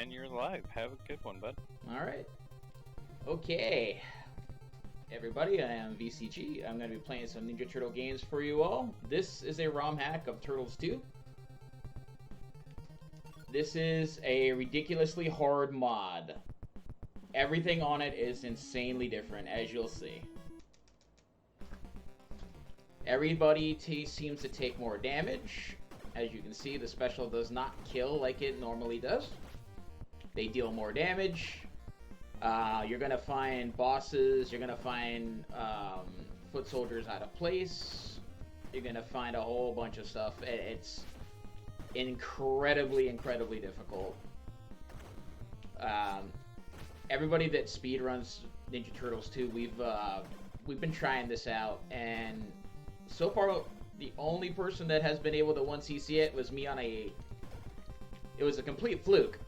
And you're live. Have a good one, bud. Alright. Okay. Everybody, I am VCG. I'm going to be playing some Ninja Turtle games for you all. This is a ROM hack of Turtles 2. This is a ridiculously hard mod. Everything on it is insanely different, as you'll see. Everybody seems to take more damage. As you can see, the special does not kill like it normally does. They deal more damage. You're going to find bosses. You're going to find foot soldiers out of place. You're going to find a whole bunch of stuff. It's incredibly difficult. Everybody that speedruns Ninja Turtles 2, we've been trying this out, and so far the only person that has been able to 1cc it was me on it was a complete fluke.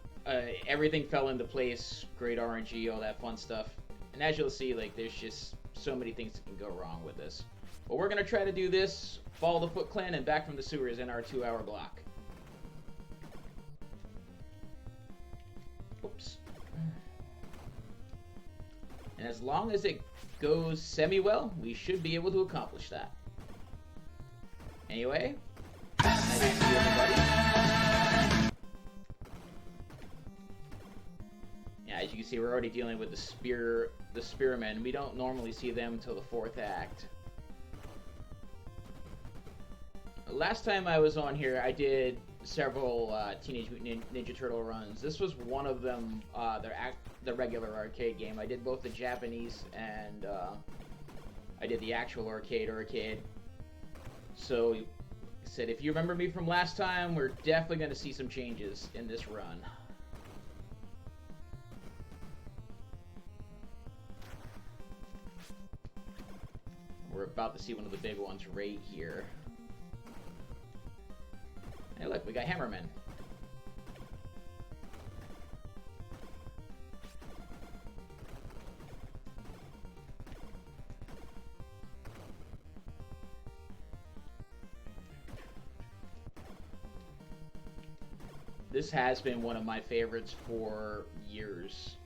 Everything fell into place, great RNG, all that fun stuff. And as you'll see, like, there's just so many things that can go wrong with this. But we're gonna try to do this, follow the Foot Clan, and back from the sewers in our 2-hour block. Oops. And as long as it goes semi-well, we should be able to accomplish that. Anyway, nice to see everybody. Yeah, as you can see, we're already dealing with the spearmen. We don't normally see them until the 4th act. Last time I was on here, I did several Teenage Mutant Ninja Turtle runs. This was one of them, the regular arcade game. I did both the Japanese and I did the actual arcade. So, I said, if you remember me from last time, we're definitely going to see some changes in this run. We're about to see one of the big ones right here. Hey, look, we got Hammerman. This has been one of my favorites for years.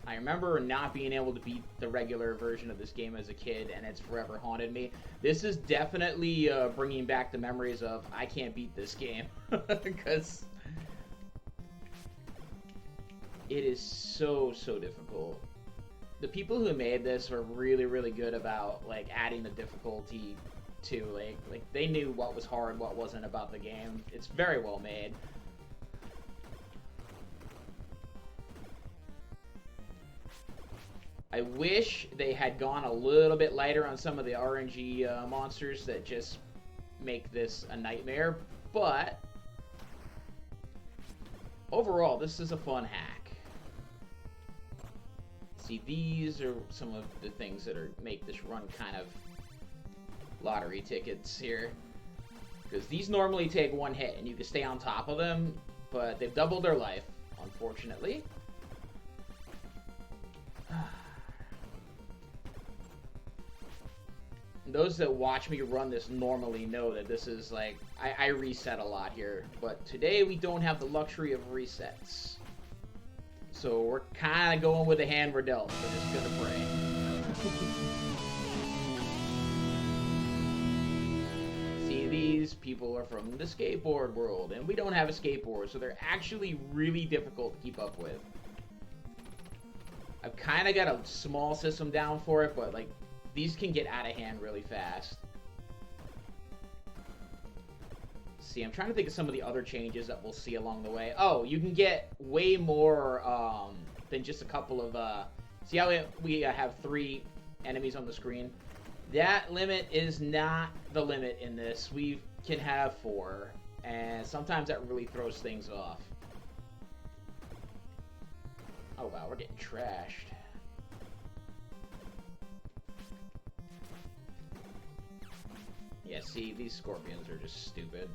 I remember not being able to beat the regular version of this game as a kid, and it's forever haunted me. This is definitely bringing back the memories of I can't beat this game, because it is so difficult. The people who made this are really good about, like, adding the difficulty to, like they knew what was hard, what wasn't about the game. It's very well made. I wish they had gone a little bit lighter on some of the RNG monsters that just make this a nightmare, but overall, this is a fun hack. See, these are some of the things that make this run kind of lottery tickets here, because these normally take one hit and you can stay on top of them, but they've doubled their life, unfortunately. Those that watch me run this normally know that this is like, I reset a lot here, but today we don't have the luxury of resets. So we're kind of going with the hand we're dealt. We're just gonna pray. See, these people are from the skateboard world, and we don't have a skateboard, so they're actually really difficult to keep up with. I've kind of got a small system down for it, but, like, these can get out of hand really fast. See, I'm trying to think of some of the other changes that we'll see along the way. Oh, you can get way more than just a couple of... see how we have 3 enemies on the screen? That limit is not the limit in this. We can have 4, and sometimes that really throws things off. Oh wow, we're getting trashed. Yeah, see, these scorpions are just stupid.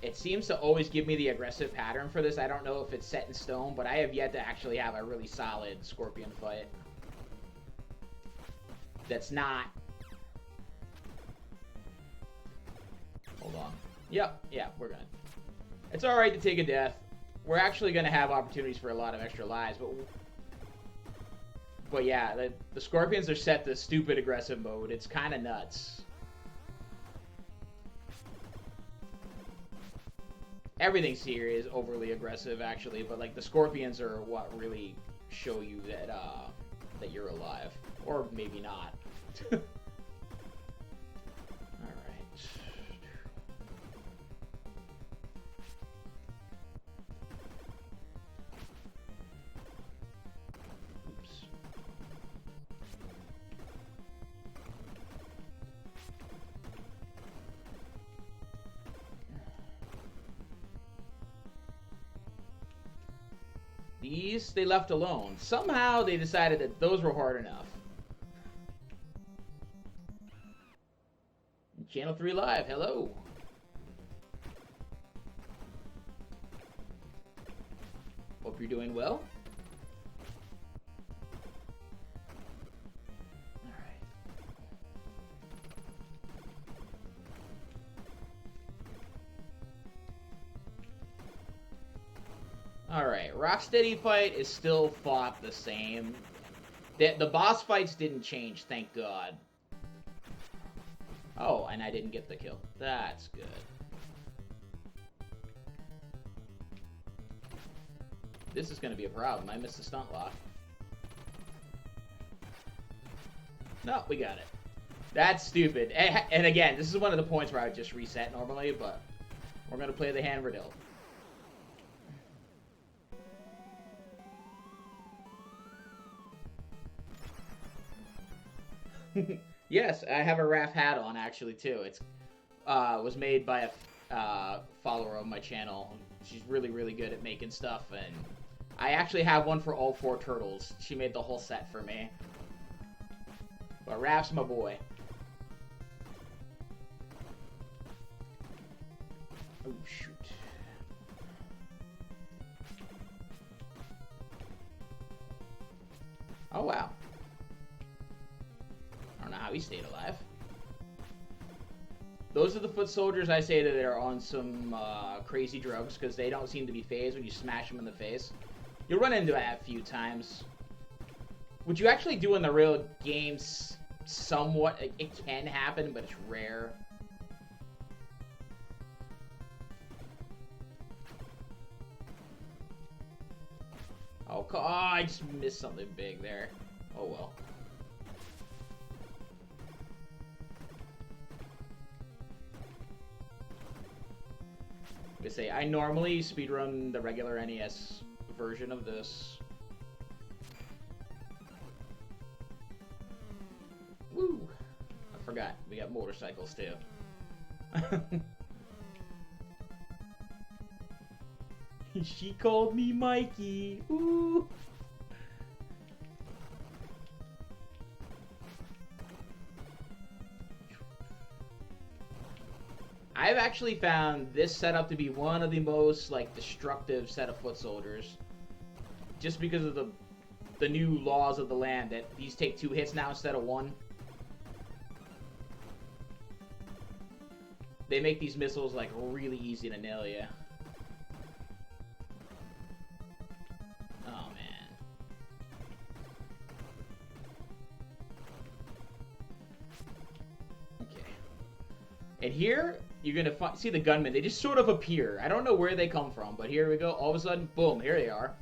It seems to always give me the aggressive pattern for this. I don't know if it's set in stone, but I have yet to actually have a really solid scorpion fight. That's not... Hold on. Yep, yeah, we're good. It's alright to take a death. we're actually going to have opportunities for a lot of extra lives, but yeah, the Scorpions are set to stupid aggressive mode. It's kind of nuts. Everything here is overly aggressive, actually, but like the Scorpions are what really show you that that you're alive, or maybe not. All right. Oops. These, they left alone. Somehow they decided that those were hard enough. Channel 3 Live, hello. Hope you're doing well. Alright, Rocksteady fight is still fought the same. The boss fights didn't change, thank God. Oh, and I didn't get the kill. That's good. This is going to be a problem. I missed the stunt lock. No, we got it. That's stupid. And again, this is one of the points where I would just reset normally, but we're going to play the hand we're dealt. Yes, I have a Raph hat on actually too. It's was made by a follower of my channel. She's really, really good at making stuff, and I actually have one for all 4 turtles. She made the whole set for me. But Raph's my boy. Oh shoot. Oh wow. I don't know how he stayed alive. Those are the foot soldiers I say that are on some crazy drugs, because they don't seem to be phased when you smash them in the face. You'll run into that a few times. Would you actually do in the real games somewhat? It can happen, but it's rare. Oh, I just missed something big there. Oh well. I normally speedrun the regular NES version of this. Woo! I forgot, we got motorcycles too. She called me Mikey. Ooh! I've actually found this setup to be one of the most, like, destructive set of foot soldiers. Just because of the new laws of the land, that these take 2 hits now instead of 1. They make these missiles, like, really easy to nail you. Oh, man. Okay. And here, you're gonna see the gunmen. They just sort of appear. I don't know where they come from, but here we go. All of a sudden, boom, here they are.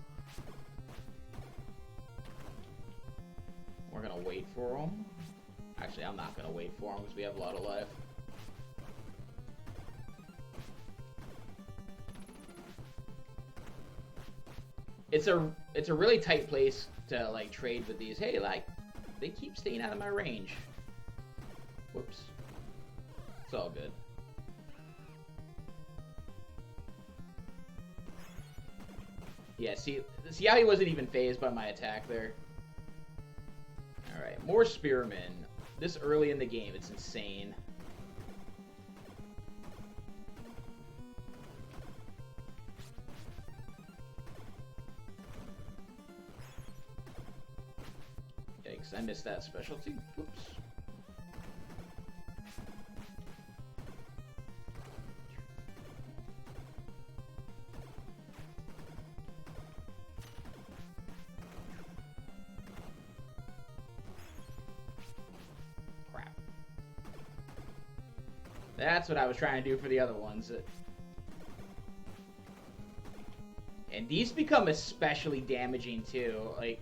We're gonna wait for them. Actually, I'm not gonna wait for them because we have a lot of life. It's a really tight place to, like, trade with these. Hey, like, they keep staying out of my range. Whoops. It's all good. Yeah, see how he wasn't even phased by my attack there? Alright, more spearmen. This early in the game, it's insane. Yikes, I missed that specialty. Whoops. That's what I was trying to do for the other ones. And these become especially damaging too. Like,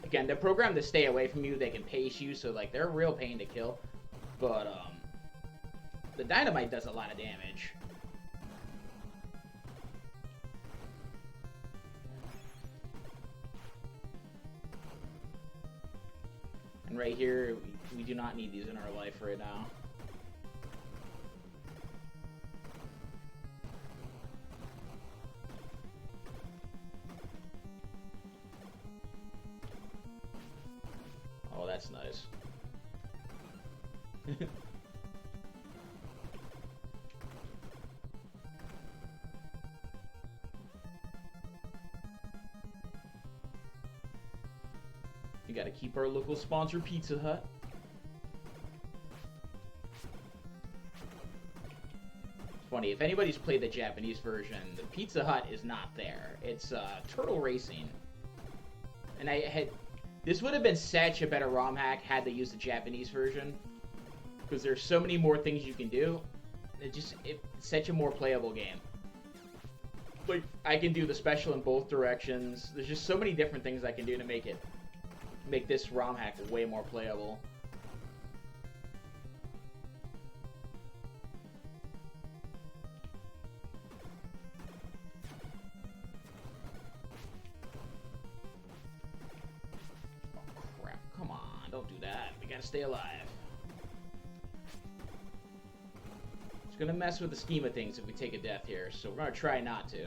again, they're programmed to stay away from you. They can pace you, so like they're a real pain to kill. But the dynamite does a lot of damage. And right here, we do not need these in our life right now. Oh, that's nice. We gotta keep our local sponsor, Pizza Hut. It's funny, if anybody's played the Japanese version, the Pizza Hut is not there. It's Turtle Racing. And this would have been such a better ROM hack had they used the Japanese version. Because there's so many more things you can do. It's such a more playable game. Like, I can do the special in both directions. There's just so many different things I can do to make this ROM hack way more playable. Oh crap, come on, don't do that. We gotta stay alive. It's gonna mess with the scheme of things if we take a death here, so we're gonna try not to.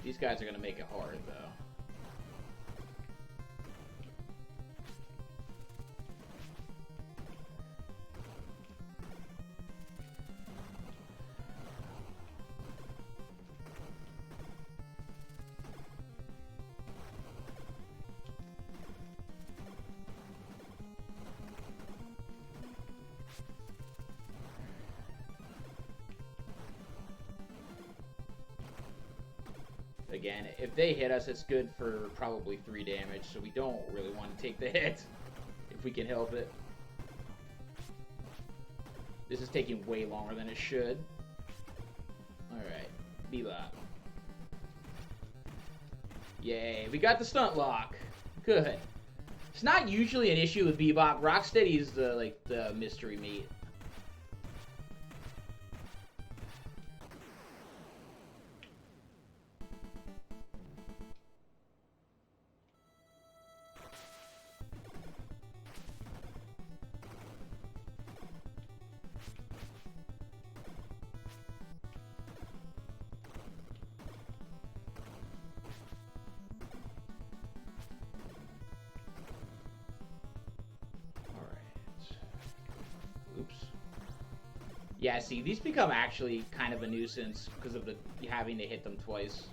These guys are going to make it hard, though. Again, if they hit us, it's good for probably 3 damage, so we don't really want to take the hit if we can help it. This is taking way longer than it should. Alright, Bebop. Yay, we got the stunt lock. Good. It's not usually an issue with Bebop. Rocksteady is the mystery meat. Oops. Yeah, see, these become actually kind of a nuisance because of having to hit them twice.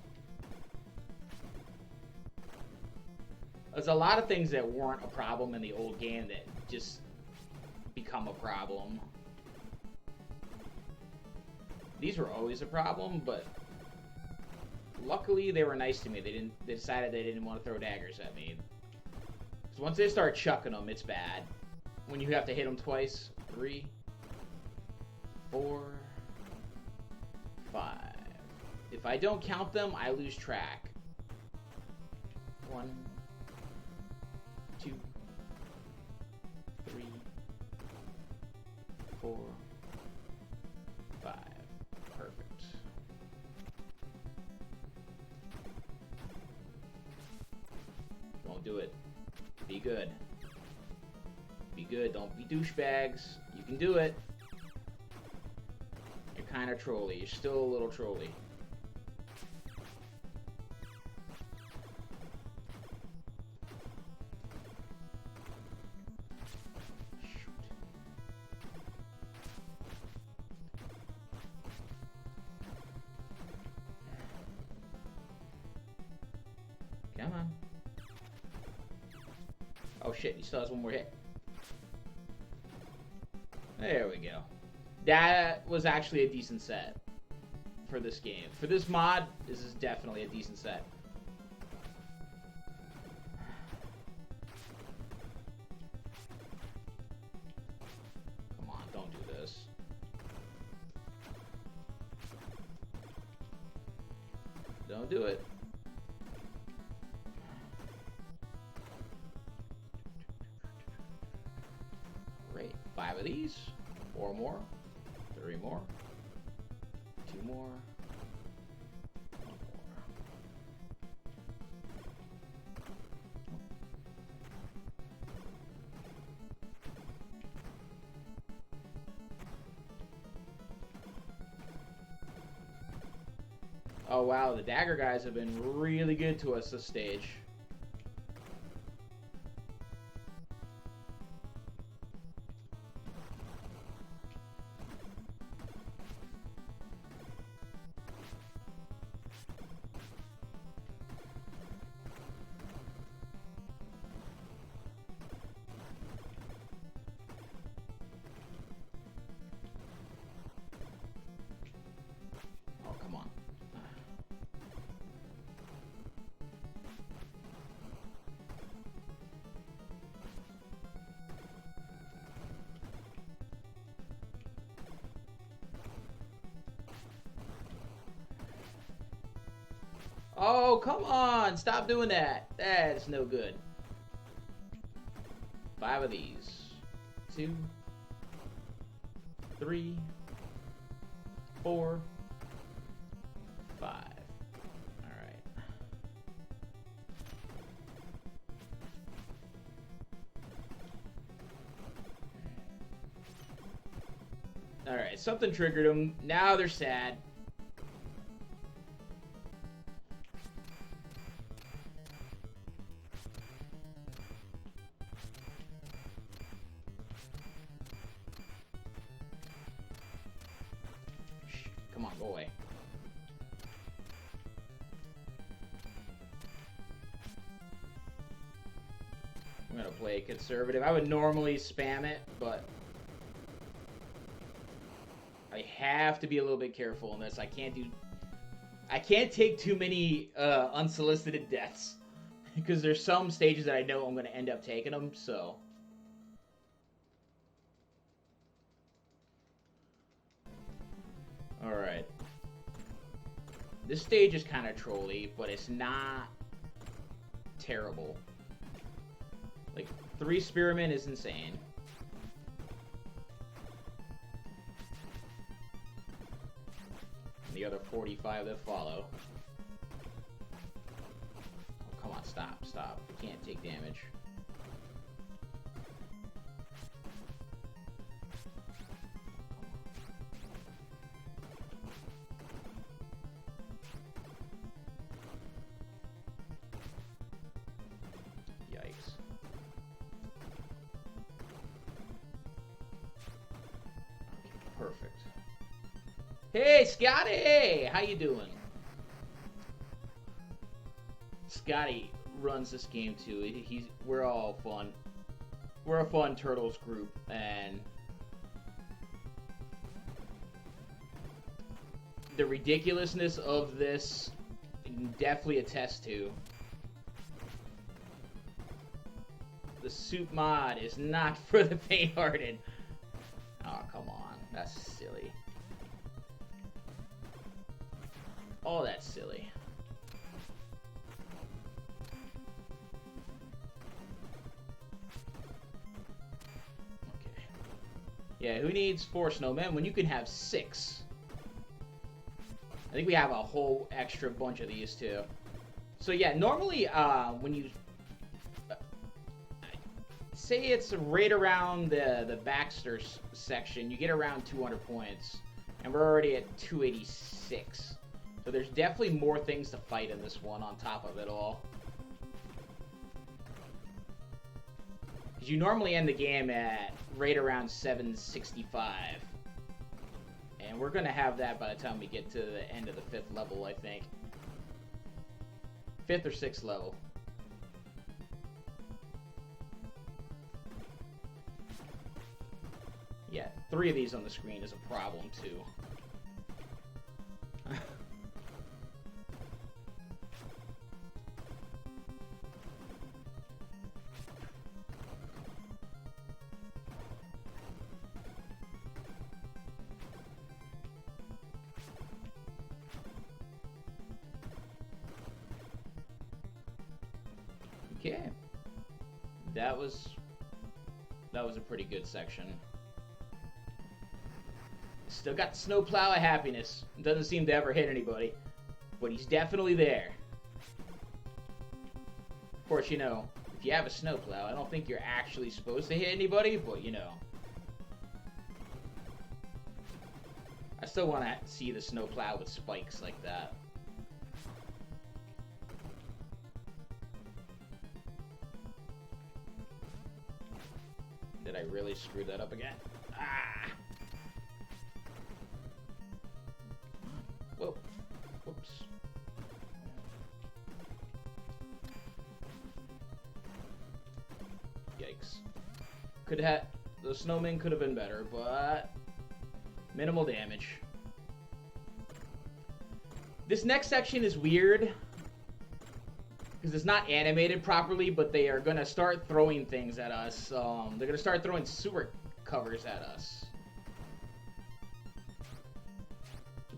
There's a lot of things that weren't a problem in the old game that just become a problem. These were always a problem, but luckily they were nice to me. They decided they didn't want to throw daggers at me. Because once they start chucking them, it's bad. When you have to hit them twice. 3, 4, 5. If I don't count them, I lose track. 1, 2, 3, 4, 5. Perfect. Don't do it. Be good. Be good. Don't be douchebags. You can do it. You're kind of trolly. You're still a little trolly. Shoot. Come on. Oh shit, he still has one more hit. There we go. That was actually a decent set for this game. For this mod, this is definitely a decent set. don't do this. Don't do it. Great. 5 of these. 4 more. 3 more. 2 more. 1 more. Oh wow, the dagger guys have been really good to us this stage. Oh, come on. Oh, come on! Stop doing that. That's no good. 5 of these. 2, 3, 4, 5. All right. All right, something triggered them. Now they're sad. Come on, go away. I'm gonna play conservative. I would normally spam it, but I have to be a little bit careful in this. I can't take too many unsolicited deaths because there's some stages that I know I'm gonna end up taking them. So. Alright. This stage is kind of trolly, but it's not terrible. Like, 3 Spearmen is insane. And the other 45 that follow. Oh, come on, stop. You can't take damage. Perfect. Hey, Scotty! How you doing? Scotty runs this game too. We're all fun. We're a fun Turtles group, and the ridiculousness of this you can definitely attest to. The soup mod is not for the faint-hearted. Oh, come on. That's silly. Oh, that's silly. Okay. Yeah, who needs 4 snowmen when you can have 6? I think we have a whole extra bunch of these, too. So, yeah, normally, when you... say it's right around the Baxter section, you get around 200 points, and we're already at 286. So there's definitely more things to fight in this one on top of it all. Because you normally end the game at right around 765. And we're going to have that by the time we get to the end of the 5th level, I think. 5th or 6th level. Yeah, 3 of these on the screen is a problem, too. Okay. That was a pretty good section. Still got the snowplow of happiness. Doesn't seem to ever hit anybody. But he's definitely there. Of course, you know, if you have a snowplow, I don't think you're actually supposed to hit anybody, but you know. I still want to see the snowplow with spikes like that. Did I really screw that up again? Ah! Whoa. Whoops. Yikes. Could have... The snowman could have been better, but... Minimal damage. This next section is weird. Because it's not animated properly, but they are going to start throwing things at us. They're going to start throwing sewer covers at us.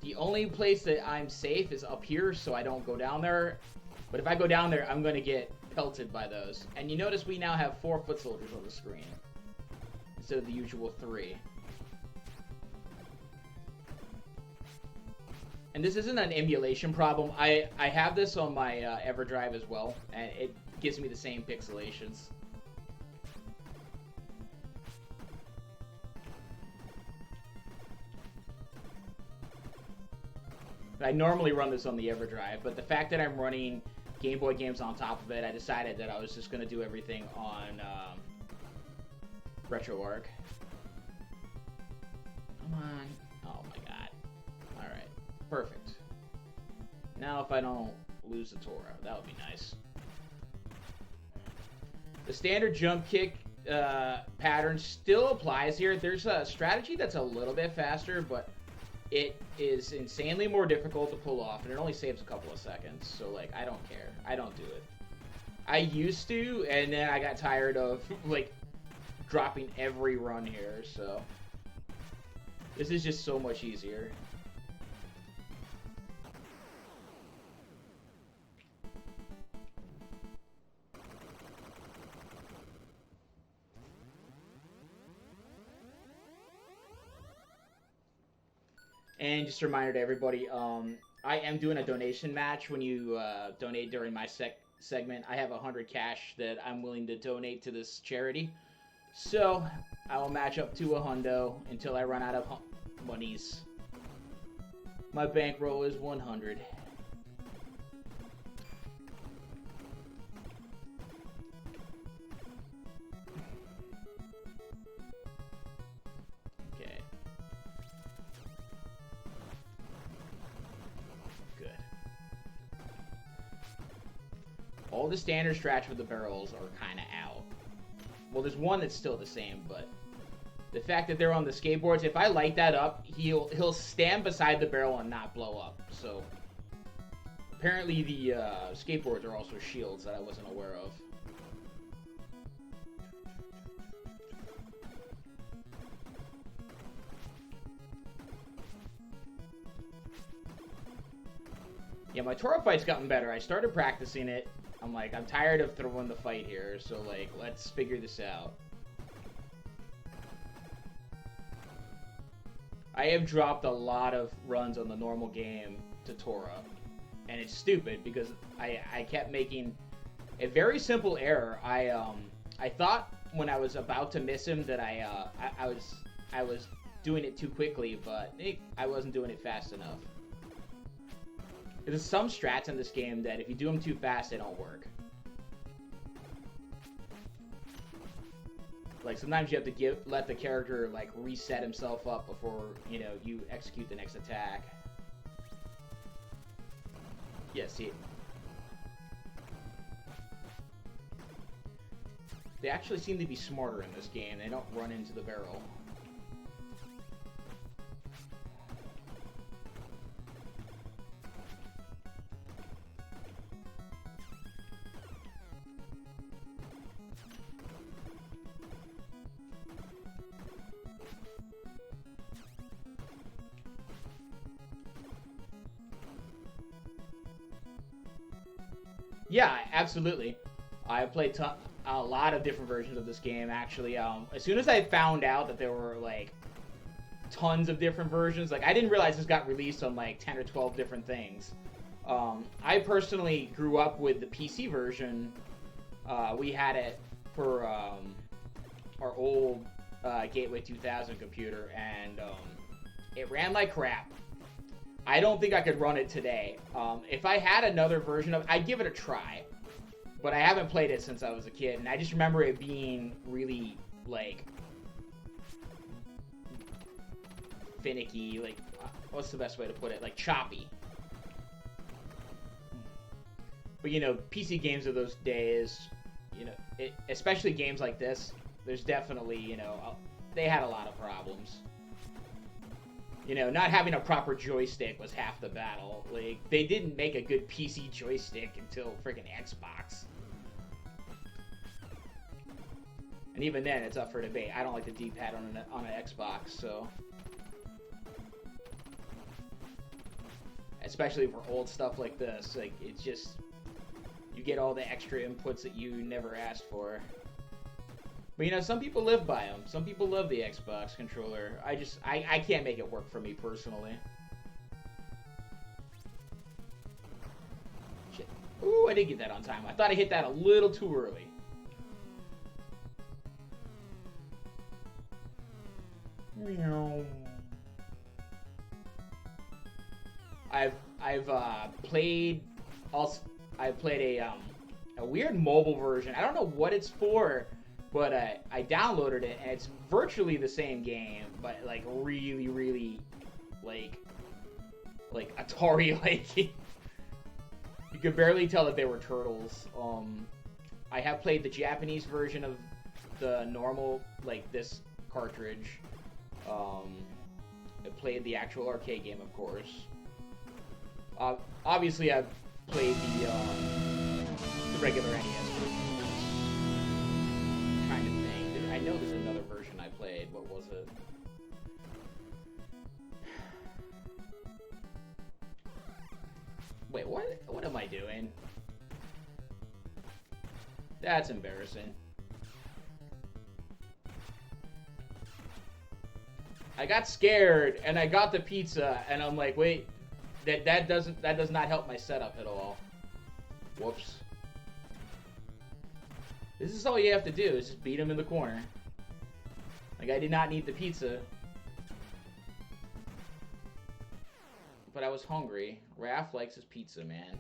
The only place that I'm safe is up here, so I don't go down there. But if I go down there, I'm going to get pelted by those. And you notice we now have 4 foot soldiers on the screen. Instead of the usual 3. And this isn't an emulation problem. I have this on my EverDrive as well, and it gives me the same pixelations. I normally run this on the EverDrive, but the fact that I'm running Game Boy games on top of it, I decided that I was just going to do everything on RetroArch. Come on. Oh my god. Alright. Perfect. Now if I don't lose the Toro, that would be nice. The standard jump kick pattern still applies here. There's a strategy that's a little bit faster, but it is insanely more difficult to pull off, and it only saves a couple of seconds. So, like, I don't care. I don't do it. I used to, and then I got tired of, like, dropping every run here, so... This is just so much easier. And just a reminder to everybody, I am doing a donation match when you donate during my segment. I have 100 cash that I'm willing to donate to this charity. So, I will match up to a hundo until I run out of monies. My bankroll is 100. Okay. Good. All the standard strats with the barrels are kind of out. Well, there's one that's still the same, but the fact that they're on the skateboards, if I light that up, he'll stand beside the barrel and not blow up. So apparently the skateboards are also shields that I wasn't aware of. Yeah, my Toro fight's gotten better. I started practicing it. I'm like, I'm tired of throwing the fight here, so like, let's figure this out. I have dropped a lot of runs on the normal game to Toro, and it's stupid because I kept making a very simple error. I thought when I was about to miss him that I was doing it too quickly, but I wasn't doing it fast enough. There's some strats in this game that if you do them too fast, they don't work. Like, sometimes you have to let the character, like, reset himself up before, you know, you execute the next attack. Yeah, see? They actually seem to be smarter in this game. They don't run into the barrel. Yeah, absolutely. I played a lot of different versions of this game, actually. As soon as I found out that there were, like, tons of different versions, like, I didn't realize this got released on, like, 10 or 12 different things. I personally grew up with the PC version. We had it for our old Gateway 2000 computer, and it ran like crap. I don't think I could run it today. If I had another version of it, I'd give it a try. But I haven't played it since I was a kid, and I just remember it being really, like, finicky, like, what's the best way to put it? Like, choppy. But, you know, PC games of those days, you know, especially games like this, there's definitely, you know, they had a lot of problems. You know, not having a proper joystick was half the battle. Like, they didn't make a good PC joystick until friggin' Xbox. And even then, it's up for debate. I don't like the D-pad on an Xbox, so... Especially for old stuff like this. Like, it's just... You get all the extra inputs that you never asked for. But, you know, some people live by them. Some people love the Xbox controller. I can't make it work for me, personally. Shit. Ooh, I did get that on time. I thought I hit that a little too early. I've played a weird mobile version. I don't know what it's for, but I downloaded it, and it's virtually the same game, but like really, really like Atari-like. You could barely tell that they were turtles. I have played the Japanese version of the normal, like, this cartridge. I played the actual arcade game, of course. Obviously, I've played the regular NES version. I'm trying to think. I know there's another version I played. What was it? Wait, what am I doing? That's embarrassing. I got scared, and I got the pizza, and I'm like, wait, that does not help my setup at all. Whoops. This is all you have to do, is just beat him in the corner. Like, I did not need the pizza. But I was hungry. Raph likes his pizza, man.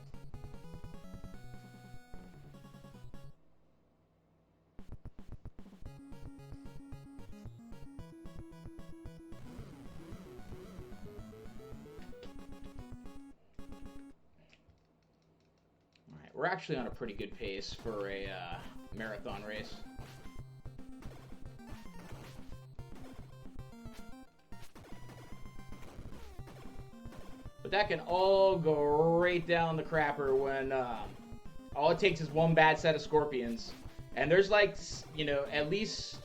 We're actually on a pretty good pace for a marathon race. But that can all go right down the crapper when all it takes is one bad set of scorpions. And there's, like, you know, at least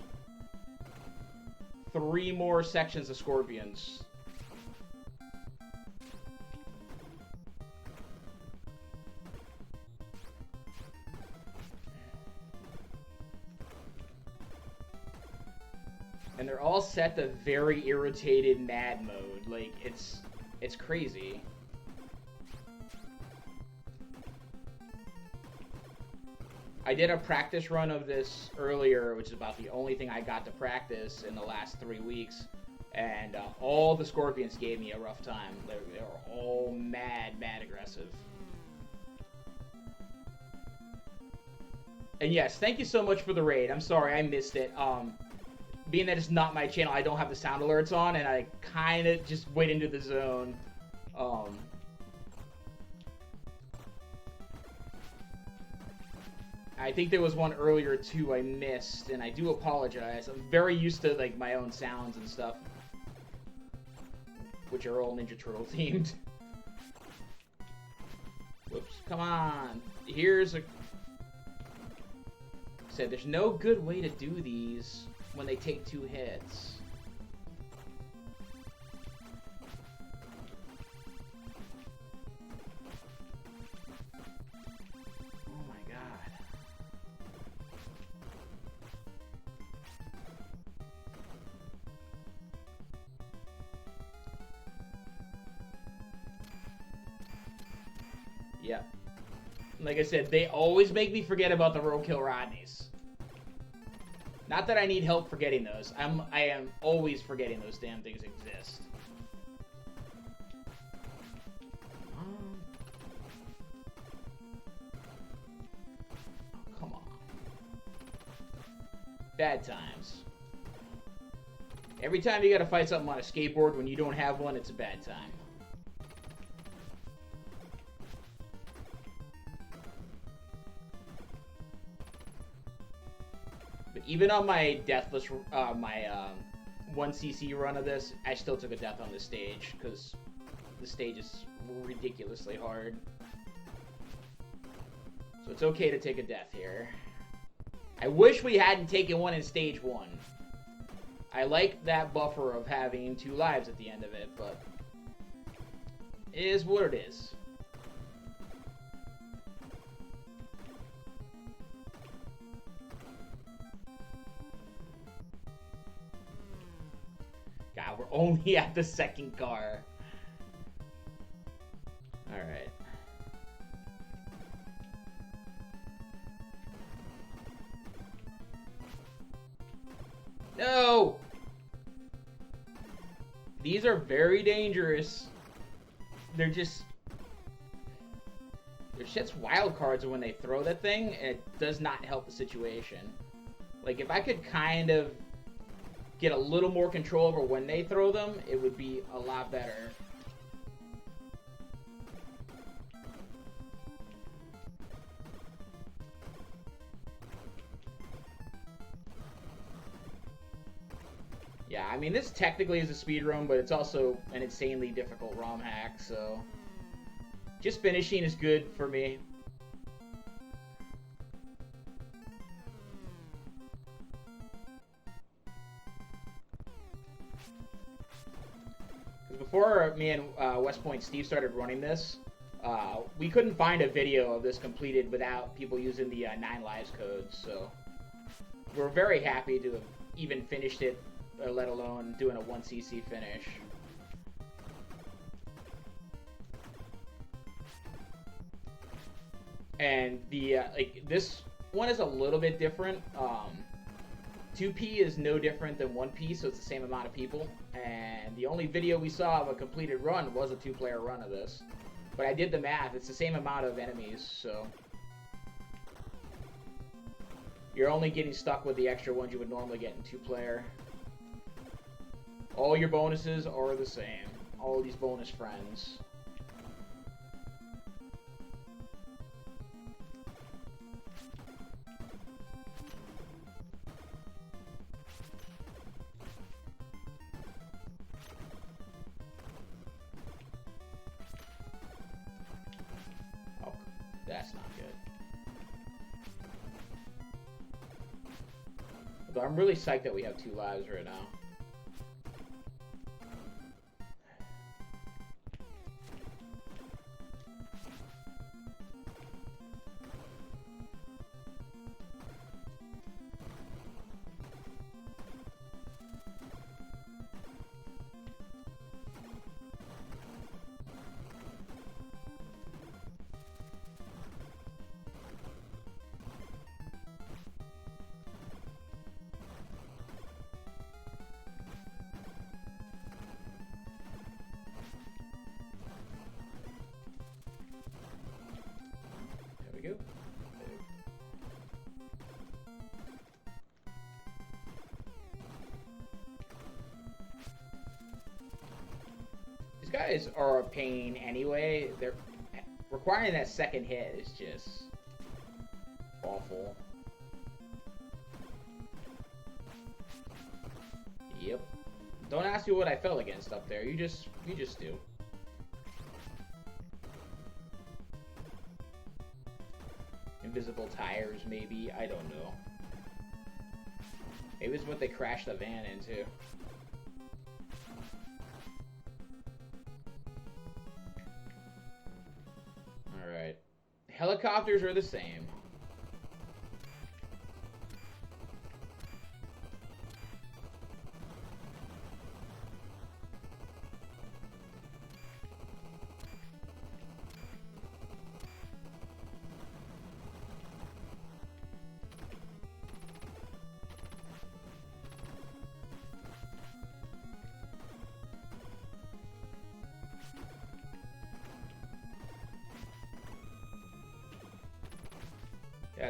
3 more sections of scorpions. And they're all set to very irritated mad mode. Like, it's crazy. I did a practice run of this earlier, which is about the only thing I got to practice in the last 3 weeks. And all the scorpions gave me a rough time. They were all mad aggressive. And yes, thank you so much for the raid. I'm sorry, I missed it. Being that it's not my channel, I don't have the sound alerts on, and I kind of just went into the zone. I think there was one earlier, too, I missed, and I do apologize. I'm very used to, like, my own sounds and stuff, which are all Ninja Turtle themed. Whoops, come on. Here's a... Said there's no good way to do these when they take 2 hits. Oh my god. Yep. Like I said, they always make me forget about the roadkill Rodneys. Not that I need help forgetting those. I am always forgetting those damn things exist. Oh, come on. Bad times. Every time you gotta fight something on a skateboard when you don't have one, it's a bad time. But even on my deathless, my 1cc run of this, I still took a death on this stage, because the stage is ridiculously hard. So it's okay to take a death here. I wish we hadn't taken one in stage 1. I like that buffer of having 2 lives at the end of it, but it is what it is. God, we're only at the second car. Alright. No! These are very dangerous. They're just... They're shit's wild cards when they throw that thing, and it does not help the situation. Like, if I could kind of get a little more control over when they throw them, it would be a lot better. Yeah, I mean, this technically is a speed run, but it's also an insanely difficult ROM hack, so just finishing is good for me. Before me and West Point Steve started running this, we couldn't find a video of this completed without people using the 9 lives code, so we're very happy to have even finished it, let alone doing a 1cc finish. And the like this one is a little bit different. 2P is no different than 1P, so it's the same amount of people. And the only video we saw of a completed run was a 2-player run of this. But I did the math, it's the same amount of enemies, so you're only getting stuck with the extra ones you would normally get in 2-player. All your bonuses are the same. All these bonus friends. Oh, that's not good. Although I'm really psyched that we have 2 lives right now. Go. These guys are a pain anyway. They're requiring that second hit is just awful. Yep. Don't ask me what I felt against up there. You just do. Invisible tires, maybe. I don't know. Maybe it's what they crashed the van into. Alright. Helicopters are the same.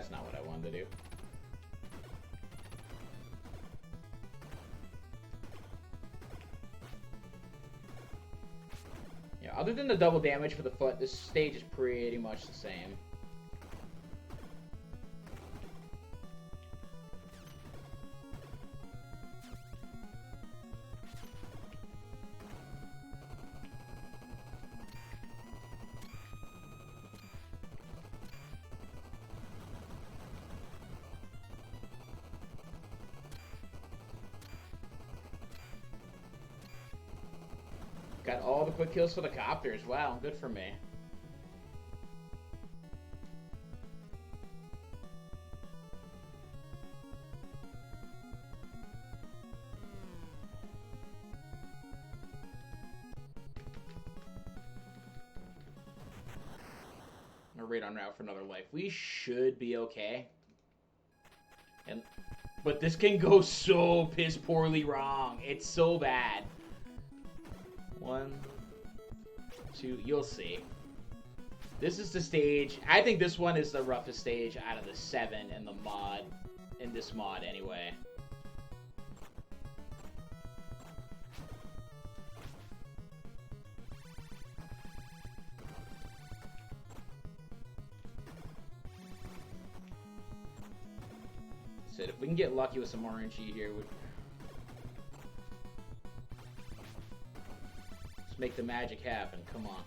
That's not what I wanted to do. Yeah, other than the double damage for the foot, this stage is pretty much the same. Got all the quick kills for the copters. Wow, good for me. A raid on route for another life. We should be okay. But this can go so piss poorly wrong. It's so bad. 1, 2, you'll see. This is the stage. I think this one is the roughest stage out of the 7 in the mod. In this mod, anyway. So if we can get lucky with some RNG here, let's make the magic happen. Come on.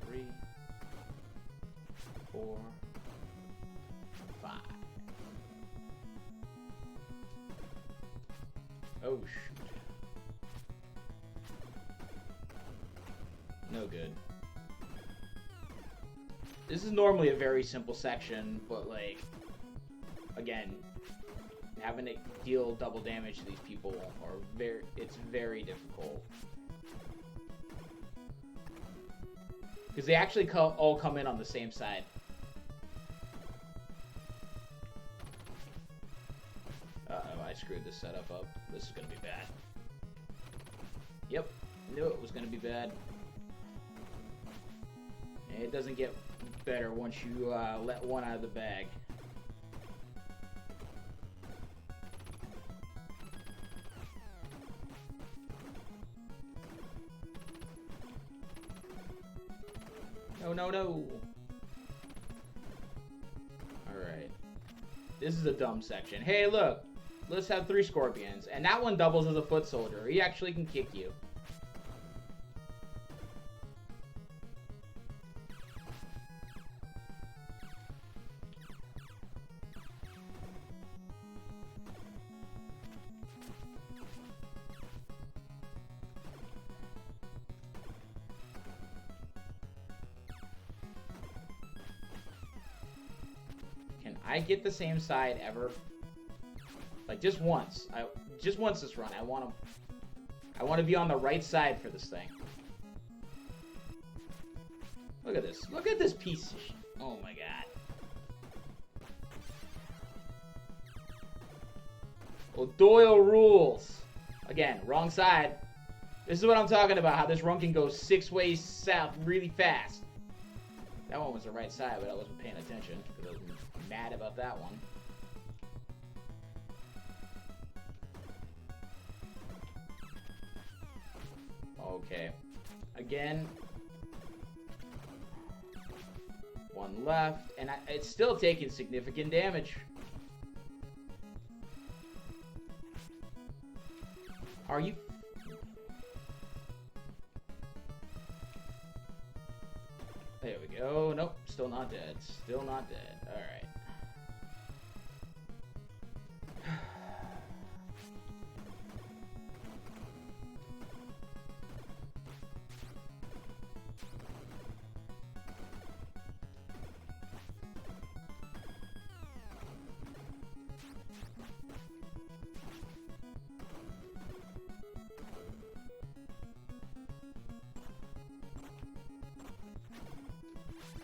Three, 4, 5. Oh, shoot. No good. This is normally a very simple section, but, like, again, having to deal double damage to these people it's very difficult. Because they actually all come in on the same side. Uh-oh, I screwed this setup up. This is going to be bad. Yep, knew it was going to be bad. And it doesn't get better once you let one out of the bag. No, no, no. Alright. This is a dumb section. Hey, look. Let's have 3 scorpions. And that one doubles as a foot soldier. He actually can kick you. I get the same side ever, like just once. Just once this run. I want to be on the right side for this thing. Look at this. Look at this piece of shit. Oh my god. Well, Doyle rules. Again, wrong side. This is what I'm talking about. How this run can go 6 ways south really fast. That one was the right side, but I wasn't paying attention because I was mad about that one. Okay. Again. One left, and it's still taking significant damage. Are you... There we go. Nope, still not dead. Still not dead. Alright.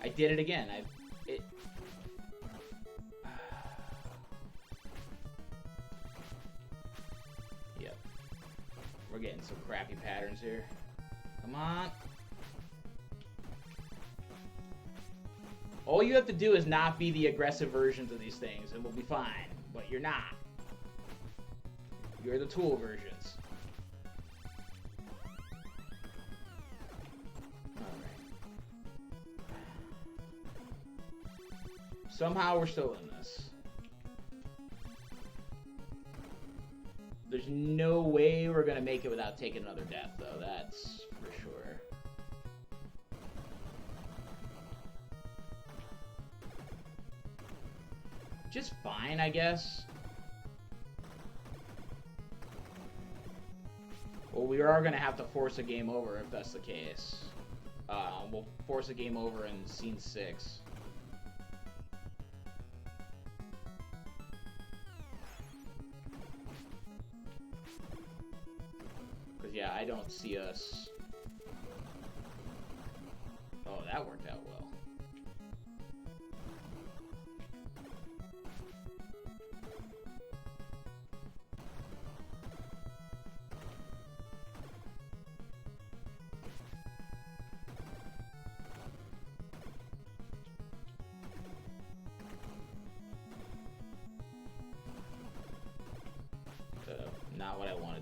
I did it again. Yep. We're getting some crappy patterns here. Come on. All you have to do is not be the aggressive versions of these things, and we'll be fine. But you're not. You're the tool versions. Alright. Somehow we're still in this. There's no way we're gonna make it without taking another death, though. That's for sure. Just fine, I guess. Well, we are gonna have to force a game over if that's the case. We'll force a game over in scene 6. Because, yeah, I don't see us... Oh, that worked out well. Not what I wanted.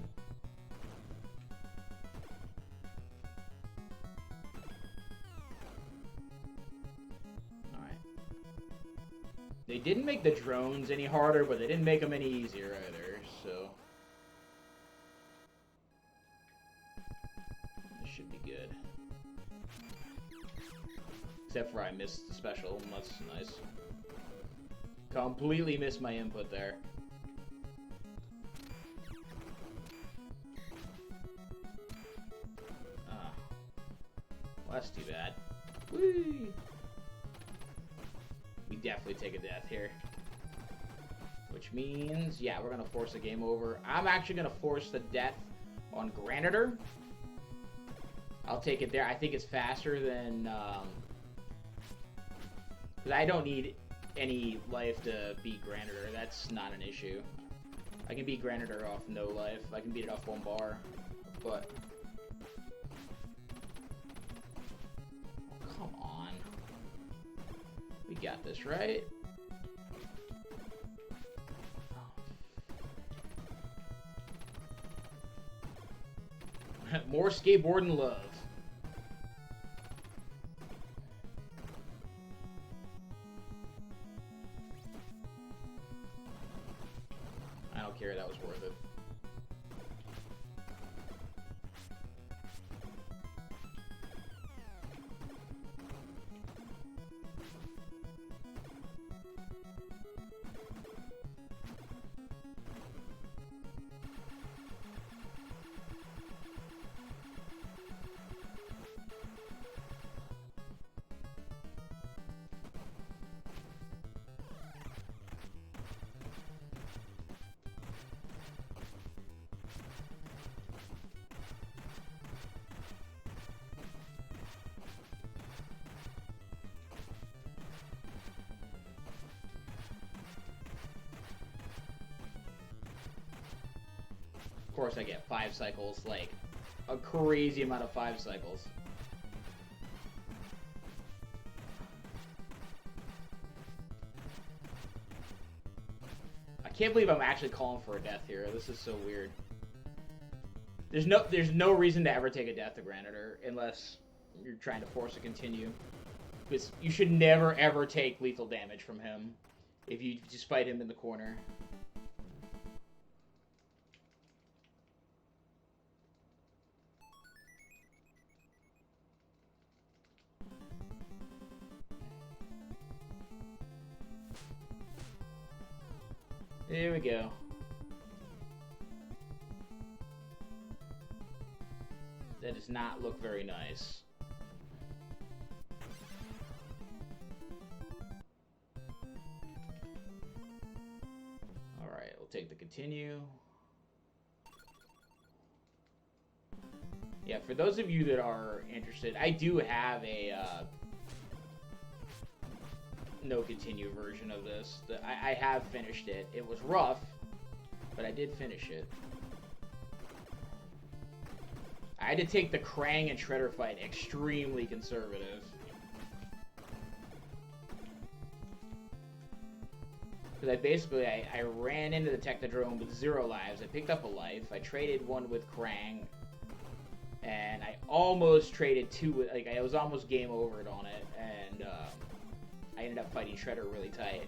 Alright. They didn't make the drones any harder, but they didn't make them any easier either, so... This should be good. Except for I missed the special, and that's nice. Completely missed my input there. That's too bad. Whee! We definitely take a death here. Which means, yeah, we're going to force a game over. I'm actually going to force the death on Granitor. I'll take it there. I think it's faster than... Because I don't need any life to beat Granitor. That's not an issue. I can beat Granitor off no life. I can beat it off 1 bar. But... Come on. We got this, right? Oh. More skateboarding love. I don't care, that was worth it. Of course I get 5 cycles, like, a crazy amount of 5 cycles. I can't believe I'm actually calling for a death here. This is so weird. There's no reason to ever take a death to Granitor unless you're trying to force a continue. Because you should never ever take lethal damage from him if you just fight him in the corner. There we go. That does not look very nice. Alright, we'll take the continue. Yeah, for those of you that are interested, I do have a no continue version of this. I have finished it. It was rough, but I did finish it. I had to take the Krang and Shredder fight extremely conservative. Because I ran into the Technodrome with 0 lives. I picked up a life. I traded 1 with Krang. And I almost traded 2 with, like, I was almost game overed on it. And I ended up fighting Shredder really tight.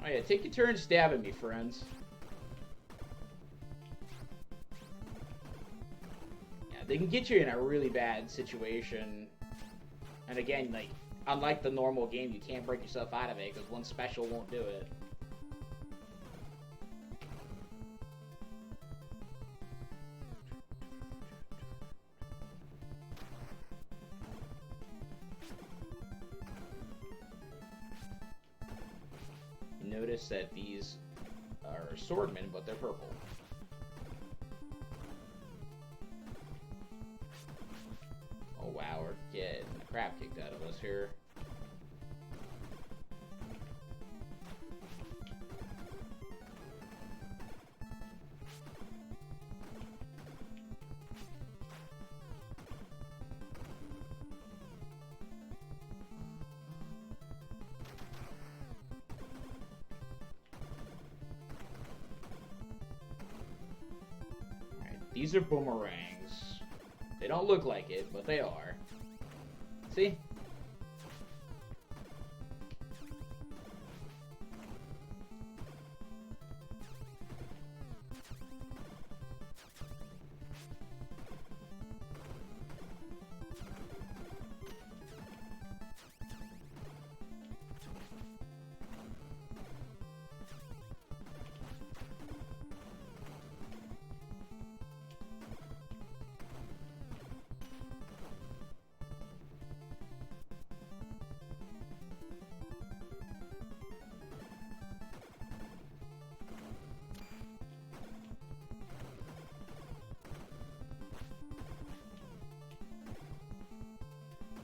Oh yeah, take your turn stabbing me, friends. Yeah, they can get you in a really bad situation. And again, like, unlike the normal game, you can't break yourself out of it, because one special won't do it. Notice that these are swordmen, but they're purple. Oh wow, we're getting the crap kicked out of us here. These are boomerangs. They don't look like it, but they are. See?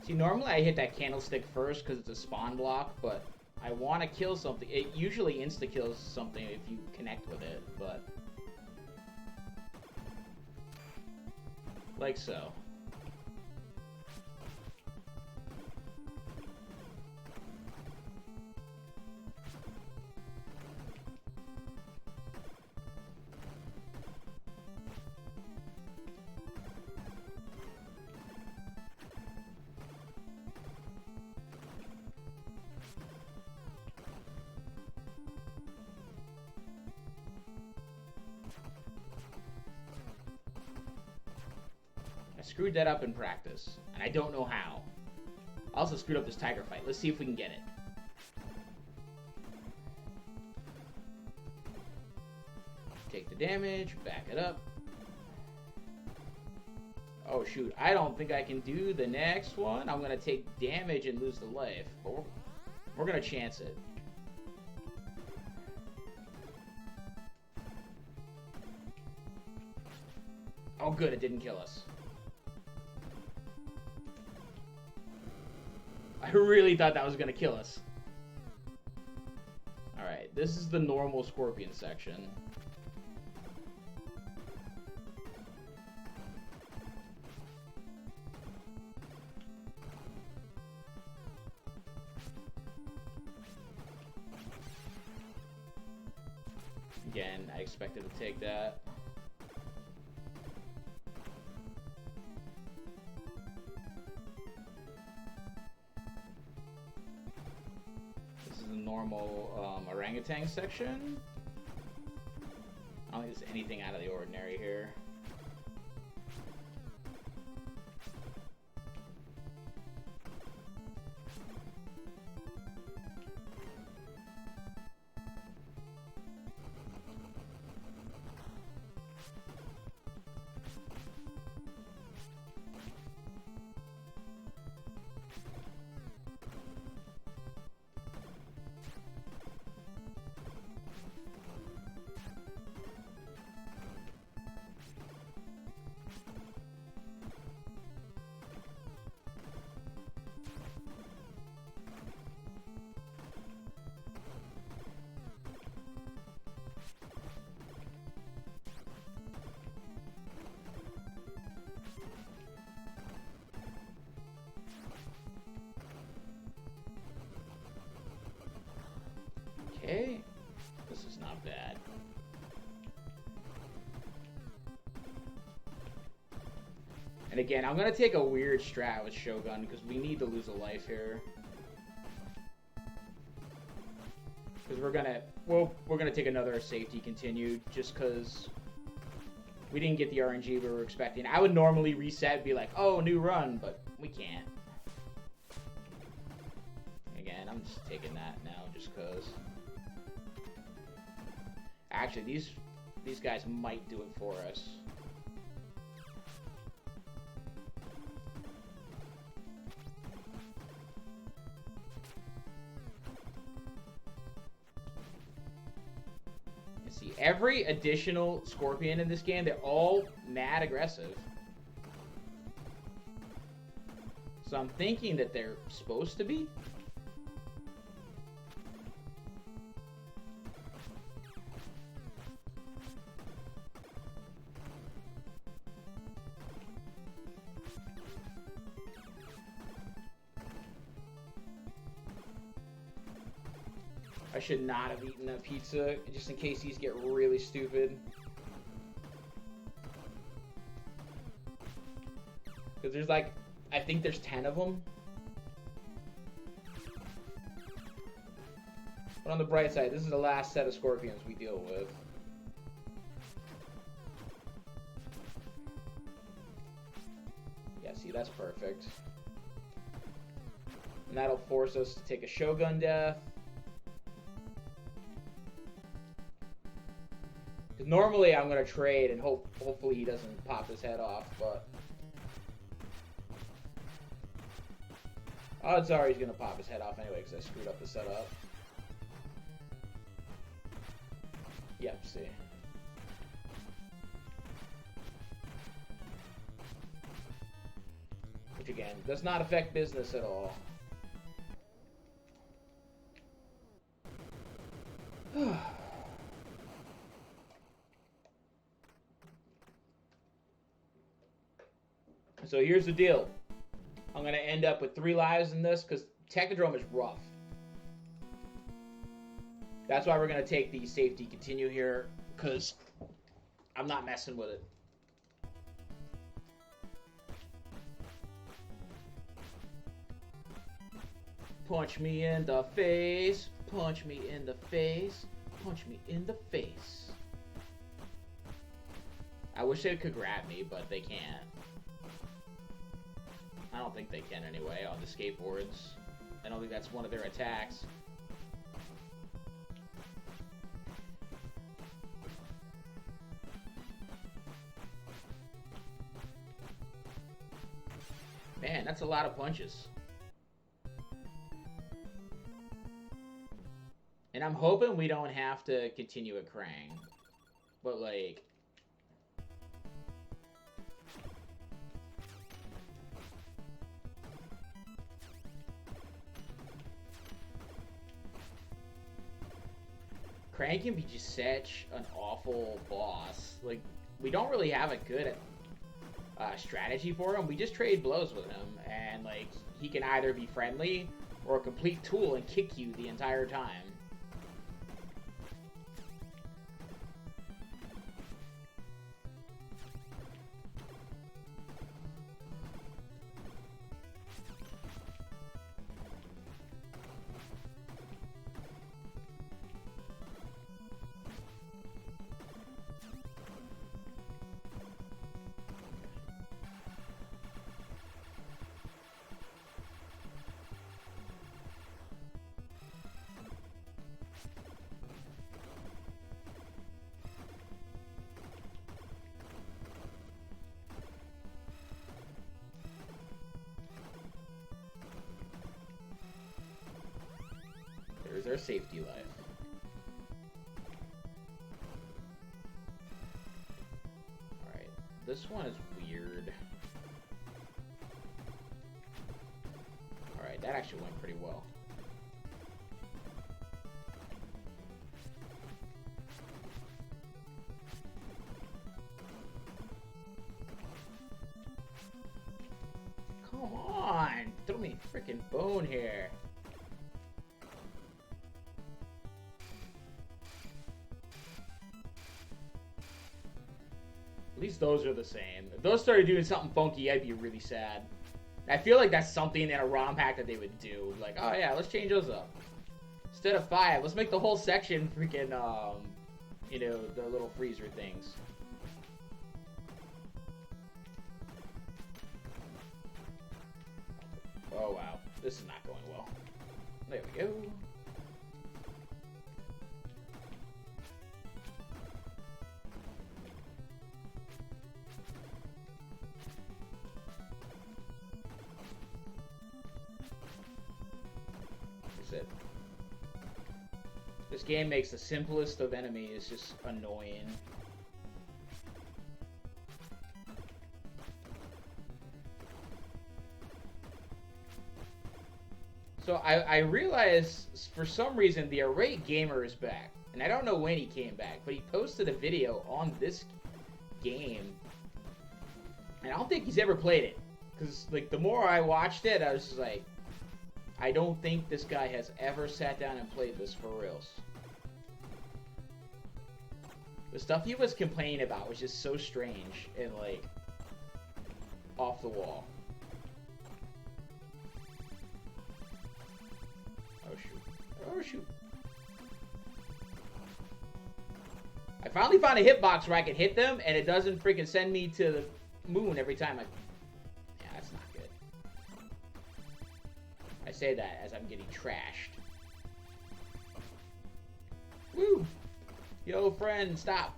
See, normally I hit that candlestick first because it's a spawn block, but I want to kill something. It usually insta-kills something if you connect with it, but... like so. I screwed that up in practice, and I don't know how. I also screwed up this tiger fight. Let's see if we can get it. Take the damage, back it up. Oh shoot, I don't think I can do the next one. I'm gonna take damage and lose the life, but we're gonna chance it. Oh good, it didn't kill us. I really thought that was gonna kill us. Alright, this is the normal scorpion section. Again, I expected to take that. normal orangutan section. I don't think there's anything out of the ordinary here. Okay, this is not bad. And again, I'm gonna take a weird strat with Shogun because we need to lose a life here. Because we're gonna take another safety continued just because we didn't get the RNG we were expecting. I would normally reset and be like, oh, new run, but we can't. Again, I'm just taking that now just because. Actually, these guys might do it for us. You see, every additional Scorpion in this game, they're all mad aggressive. So I'm thinking that they're supposed to be. I should not have eaten that pizza, just in case these get really stupid. Because there's like, I think there's 10 of them. But on the bright side, this is the last set of Scorpions we deal with. Yeah, see, that's perfect. And that'll force us to take a Shogun death. Normally, I'm going to trade and hopefully he doesn't pop his head off, but odds are he's going to pop his head off anyway because I screwed up the setup. Yep, see. Which again, does not affect business at all. So here's the deal. I'm going to end up with 3 lives in this because Technodrome is rough. That's why we're going to take the safety continue here because I'm not messing with it. Punch me in the face. Punch me in the face. Punch me in the face. I wish they could grab me, but they can't. I don't think they can anyway on the skateboards. I don't think that's one of their attacks. Man, that's a lot of punches. And I'm hoping we don't have to continue at Krang. But like... Krang can be just such an awful boss. Like, we don't really have a good strategy for him. We just trade blows with him, and like, he can either be friendly or a complete tool and kick you the entire time. a safety life. Alright, this one is weird. Alright, that actually went pretty well. Come on! Throw me a freaking bone here. At least those are the same. If those started doing something funky, I'd be really sad. I feel like that's something in a ROM hack that they would do. Like, oh yeah, let's change those up. Instead of 5, let's make the whole section freaking, you know, the little freezer things. Oh wow, this is not going well. There we go. That's it. This game makes the simplest of enemies just annoying. So I realized for some reason the Irate Gamer is back, and I don't know when he came back, but he posted a video on this game, and I don't think he's ever played it, because like the more I watched it, I was just like, I don't think this guy has ever sat down and played this for reals. The stuff he was complaining about was just so strange and like off the wall. Oh shoot. Oh shoot. I finally found a hitbox where I can hit them and it doesn't freaking send me to the moon every time I... Yeah, that's not good. I say that as I'm getting trashed. Woo! Yo, friend, stop.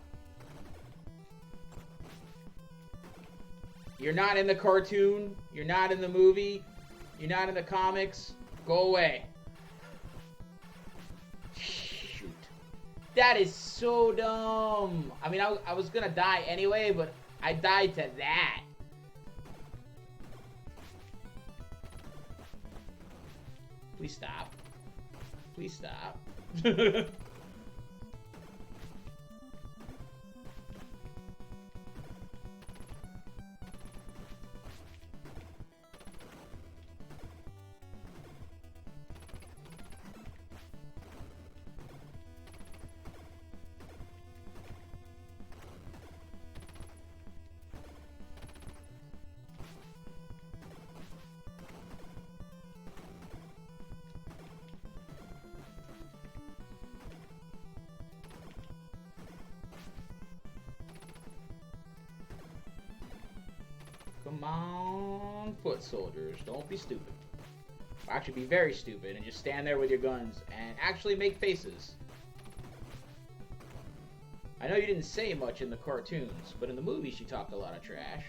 You're not in the cartoon. You're not in the movie. You're not in the comics. Go away. Shoot. That is so dumb. I mean, I was gonna die anyway, but I died to that. Please stop. Please stop. Come on, foot soldiers. Don't be stupid. Or actually be very stupid and just stand there with your guns and actually make faces. I know you didn't say much in the cartoons, but in the movies you talked a lot of trash.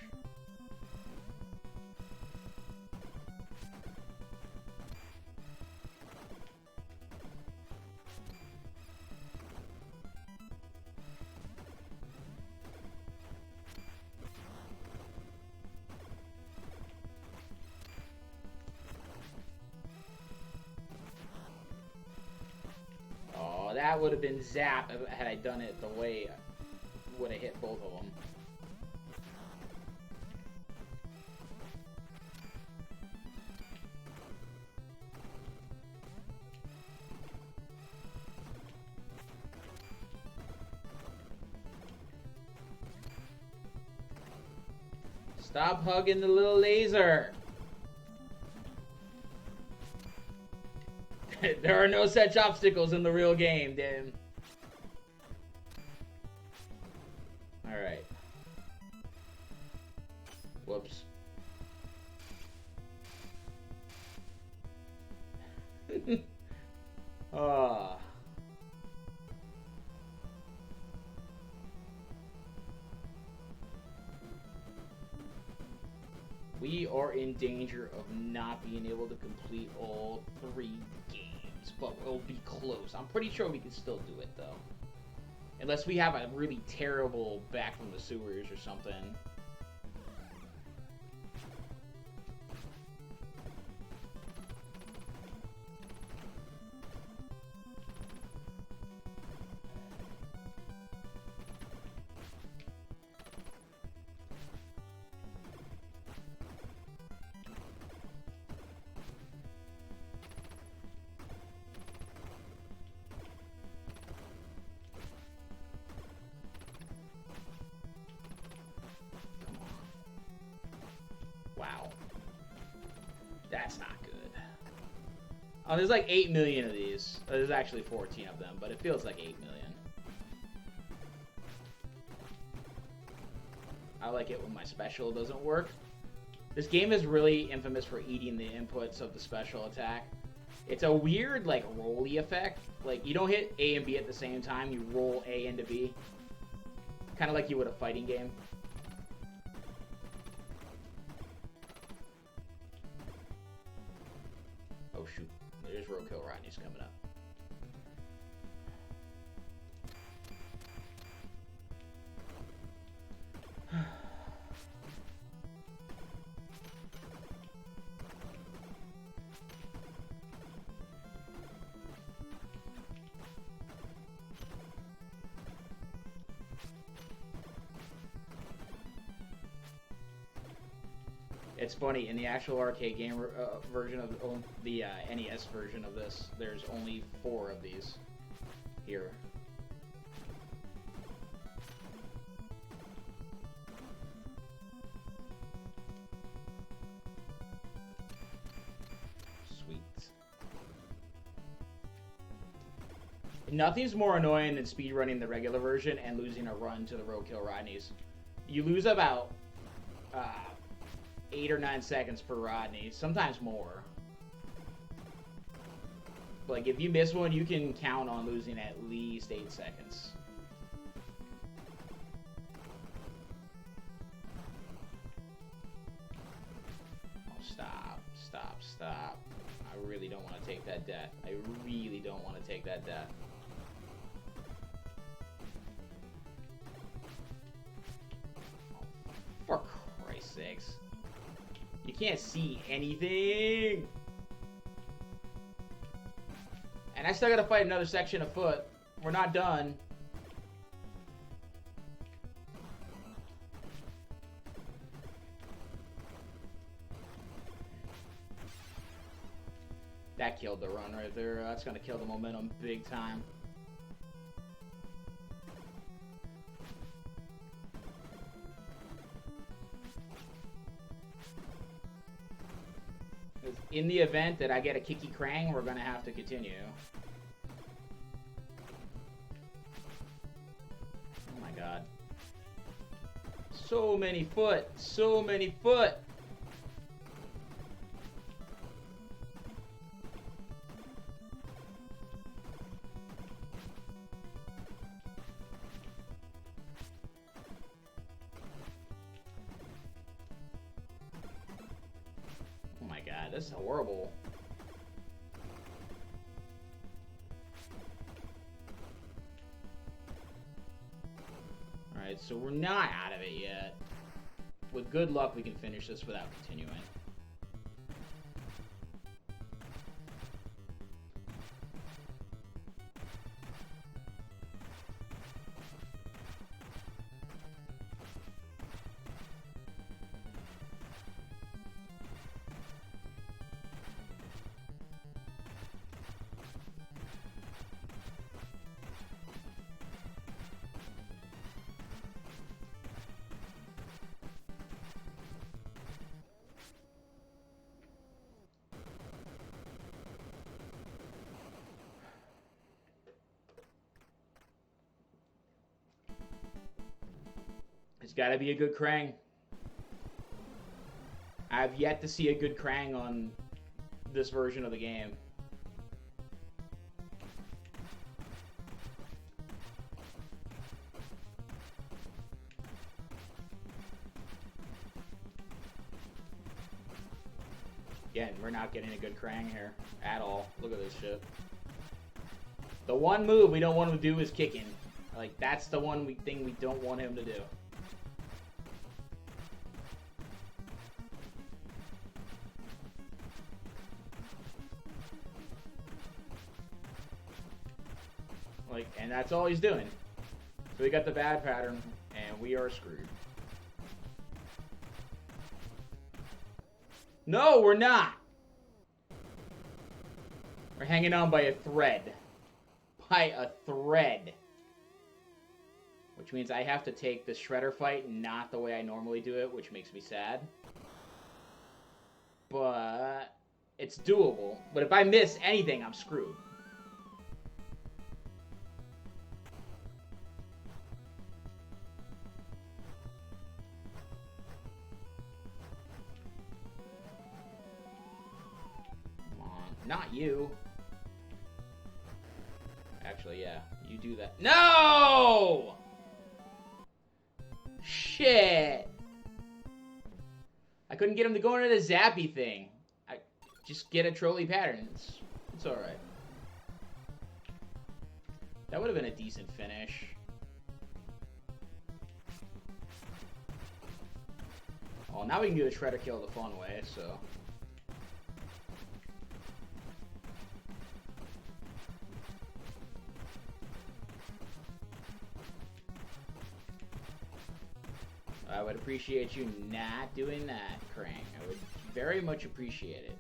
That would have been zap had I done it the way I would have hit both of them. Stop hugging the little laser. There are no such obstacles in the real game, damn. Alright. Whoops. Ah. We are in danger of not being able to complete all 3 games, but it'll be close. I'm pretty sure we can still do it, though. Unless we have a really terrible back from the sewers or something. Wow. That's not good. Oh, there's like 8 million of these. There's actually 14 of them, but it feels like 8 million. I like it when my special doesn't work. This game is really infamous for eating the inputs of the special attack. It's a weird, like, rolly effect. Like, you don't hit A and B at the same time, you roll A into B. Kind of like you would a fighting game. Oh shoot, there's Roadkill Rodney's coming up. It's funny, in the actual arcade game version of the NES version of this, there's only 4 of these here. Sweet. Nothing's more annoying than speedrunning the regular version and losing a run to the Roadkill Rodneys. You lose about 8 or 9 seconds per Rodney, sometimes more. Like, if you miss one, you can count on losing at least 8 seconds. Oh, stop, stop, stop. I really don't want to take that death. I really don't want to take that death. Oh, for Christ's sakes. You can't see anything! And I still gotta fight another section of foot. We're not done. That killed the run right there. That's gonna kill the momentum big time. In the event that I get a Kiki Krang, we're gonna have to continue. Oh my god. So many foot! So many foot! Oh my god, this is horrible. Alright, so we're not out of it yet. With good luck, we can finish this without continuing. It's gotta be a good Krang. I've yet to see a good Krang on this version of the game. Again, we're not getting a good Krang here at all. Look at this shit. The one move we don't want him to do is kicking. Like, that's the one thing we don't want him to do. Like, and that's all he's doing. So we got the bad pattern, and we are screwed. No, we're not! We're hanging on by a thread. By a thread. Which means I have to take the shredder fight not the way I normally do it, which makes me sad. But it's doable. But if I miss anything, I'm screwed. Come on. Not you. Actually, yeah. You do that. No! Shit. I couldn't get him to go into the zappy thing. I just get a trolley pattern. It's alright. That would have been a decent finish. Oh, now we can do the shredder kill the fun way, so. I would appreciate you not doing that, Krang. I would very much appreciate it.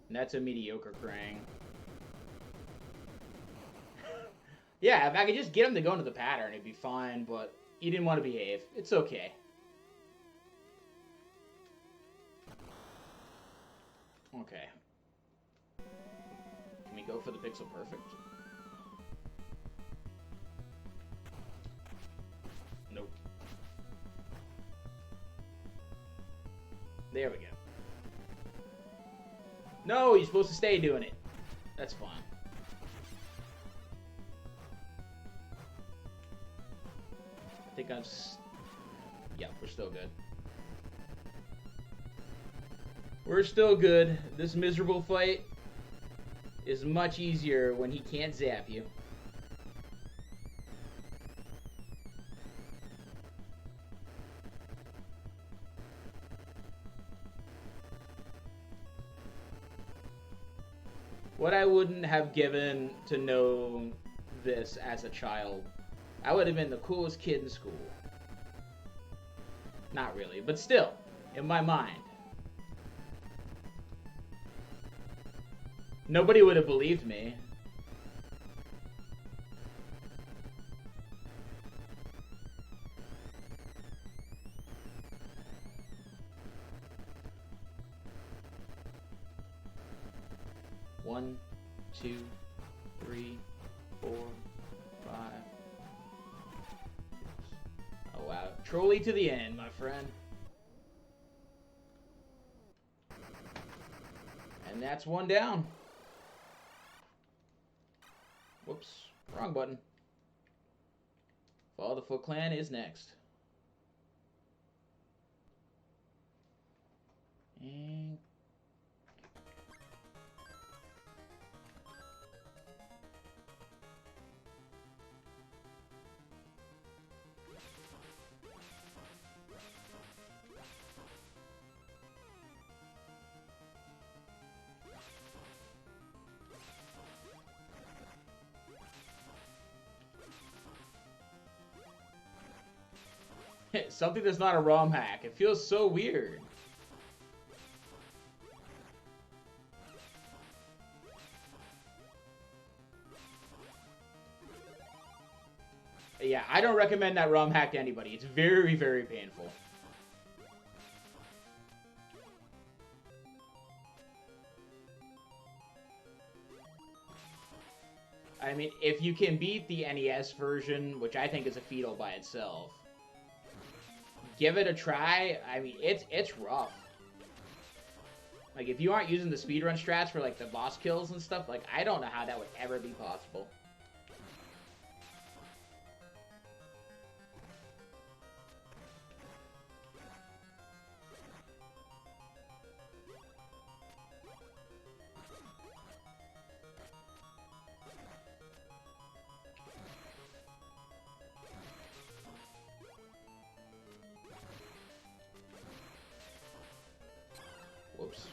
And that's a mediocre Krang. Yeah, if I could just get him to go into the pattern, it'd be fine, but he didn't want to behave. It's okay. Okay. Can we go for the pixel perfect? Nope. There we go. No, you're supposed to stay doing it. That's fine. I think I'm... Yeah, we're still good. We're still good. This miserable fight is much easier when he can't zap you. What I wouldn't have given to know this as a child, I would have been the coolest kid in school. Not really, but still, in my mind. Nobody would have believed me. One, 2, 3, 4, 5. Oh wow. Trolley to the end, my friend. And that's one down. Whoops. Wrong button. Follow the Foot Clan is next. And... something that's not a ROM hack. It feels so weird. Yeah, I don't recommend that ROM hack to anybody. It's very, very painful. I mean, if you can beat the NES version, which I think is a fetal by itself, give it a try. I mean, it's rough. Like, if you aren't using the speedrun strats for, like, the boss kills and stuff, like, I don't know how that would ever be possible. Whoops.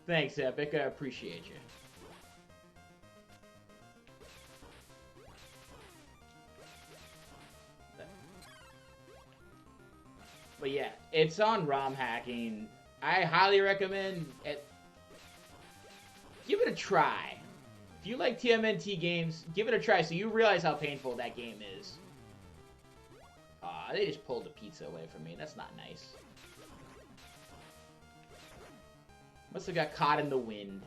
Thanks, Epic. I appreciate you. But yeah, it's on ROM hacking. I highly recommend it. Give it a try. If you like TMNT games, give it a try so you realize how painful that game is. Aw, they just pulled the pizza away from me. That's not nice. Must have got caught in the wind.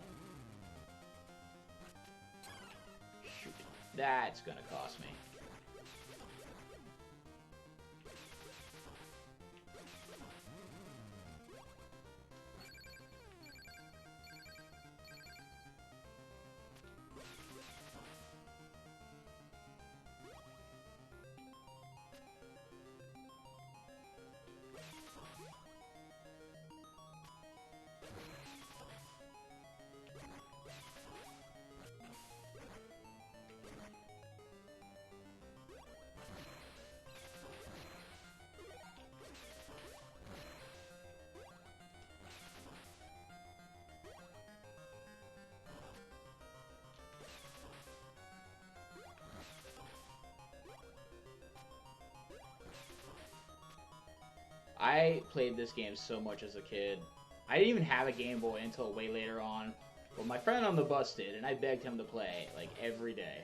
Shoot. That's gonna cost me. I played this game so much as a kid. I didn't even have a Game Boy until way later on. But my friend on the bus did, and I begged him to play, like, every day.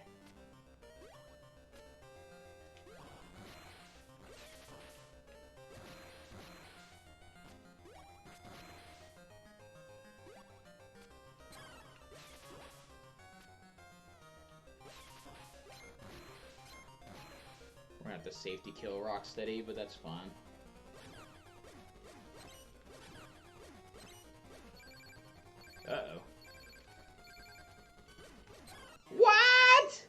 We're gonna have to safety kill Rocksteady, but that's fine. Uh-oh. What?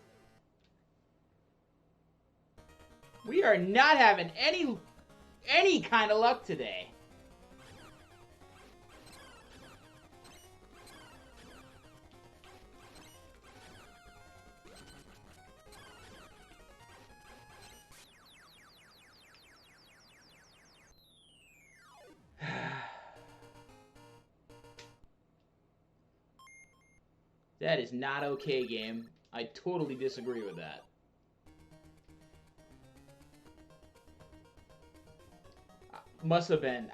We are not having any kind of luck today. That is not okay, game. I totally disagree with that. I must have been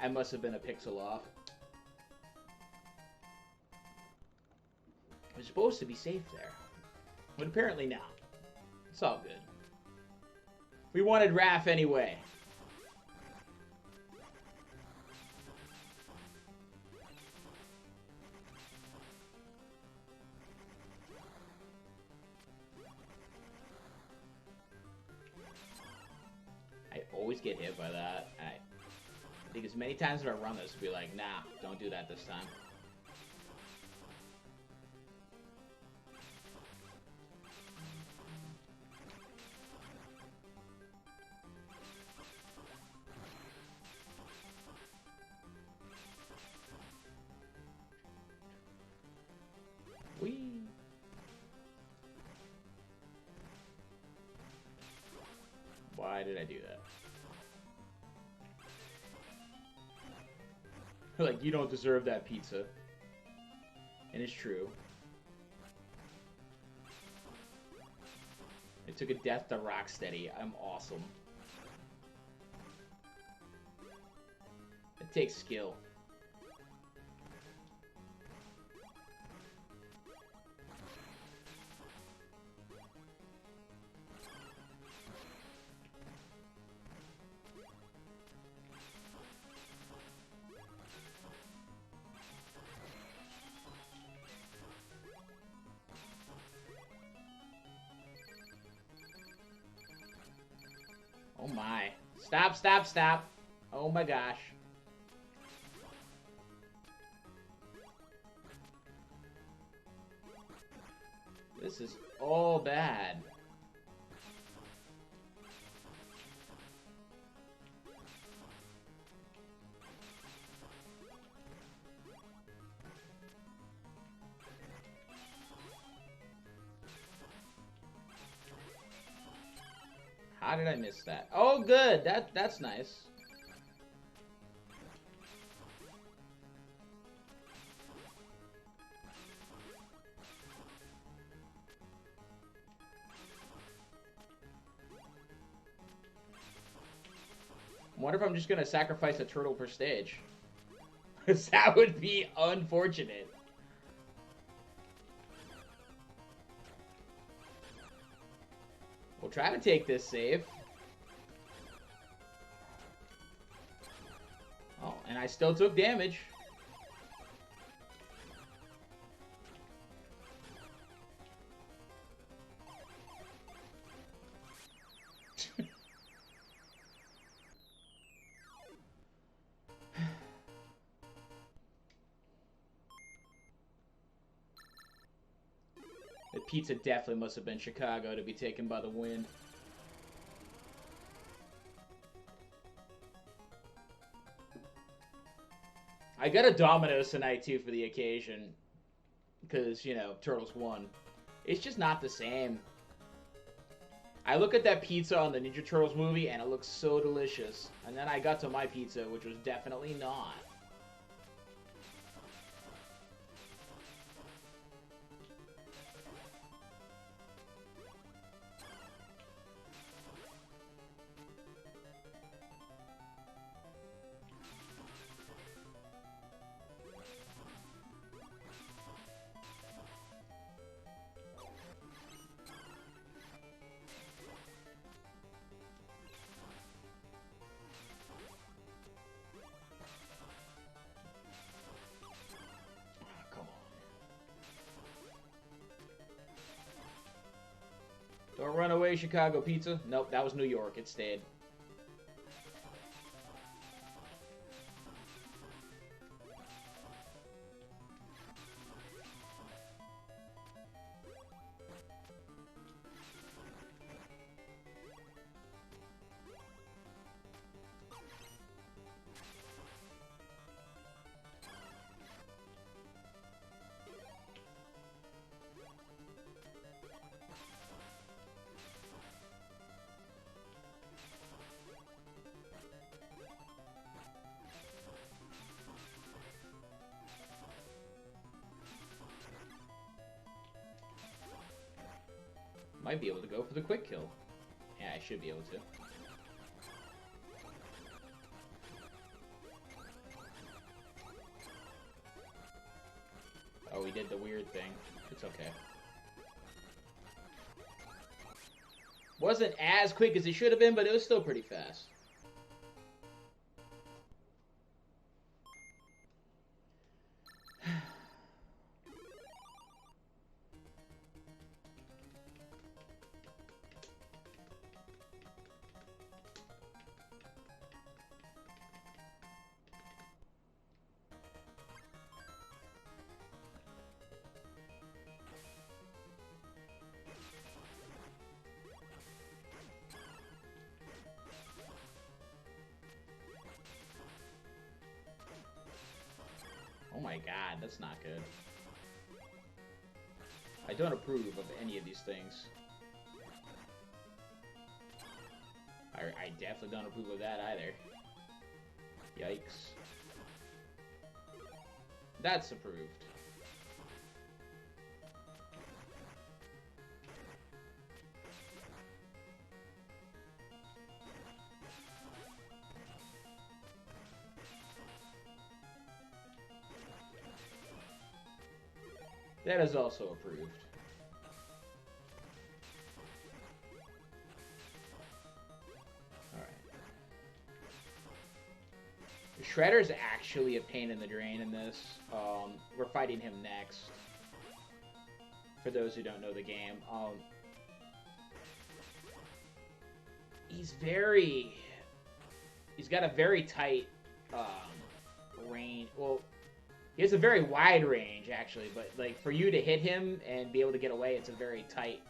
a pixel off. I was supposed to be safe there. But apparently not. It's all good. We wanted Raph anyway. I always get hit by that. I think as many times as I run this, be like, nah, don't do that this time. Whee! Why did I do that? Like, you don't deserve that pizza. And it's true. I took a death to Rocksteady. I'm awesome. It takes skill. Oh my. Stop, stop, stop. Oh my gosh. This is all bad. How did I miss that? Oh, good. That's nice. I wonder if I'm just gonna sacrifice a turtle per stage. That would be unfortunate. We'll try to take this save. Oh, and I still took damage. The pizza definitely must have been Chicago to be taken by the wind. I got a Domino's tonight, too, for the occasion. Because, you know, Turtles won. It's just not the same. I look at that pizza on the Ninja Turtles movie, and it looks so delicious. And then I got to my pizza, which was definitely not. Don't run away, Chicago pizza. Nope, that was New York. It stayed. Might be able to go for the quick kill. Yeah, I should be able to. Oh, he did the weird thing. It's okay. Wasn't as quick as he should have been, but it was still pretty fast. Oh my god, that's not good. I don't approve of any of these things. I definitely don't approve of that either. Yikes. That's approved. That is also approved. Alright. Shredder's actually a pain in the drain in this. We're fighting him next. For those who don't know the game. He's very he's got a very tight range. Well, he has a very wide range actually, but like for you to hit him and be able to get away, it's a very tight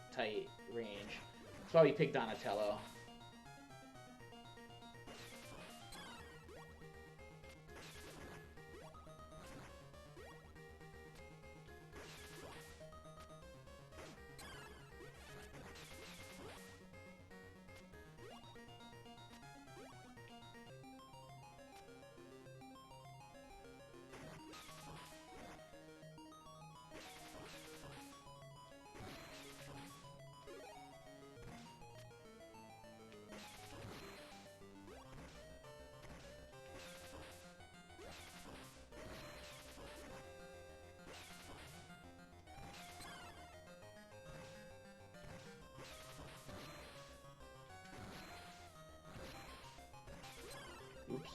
range. That's why we picked Donatello. Oops.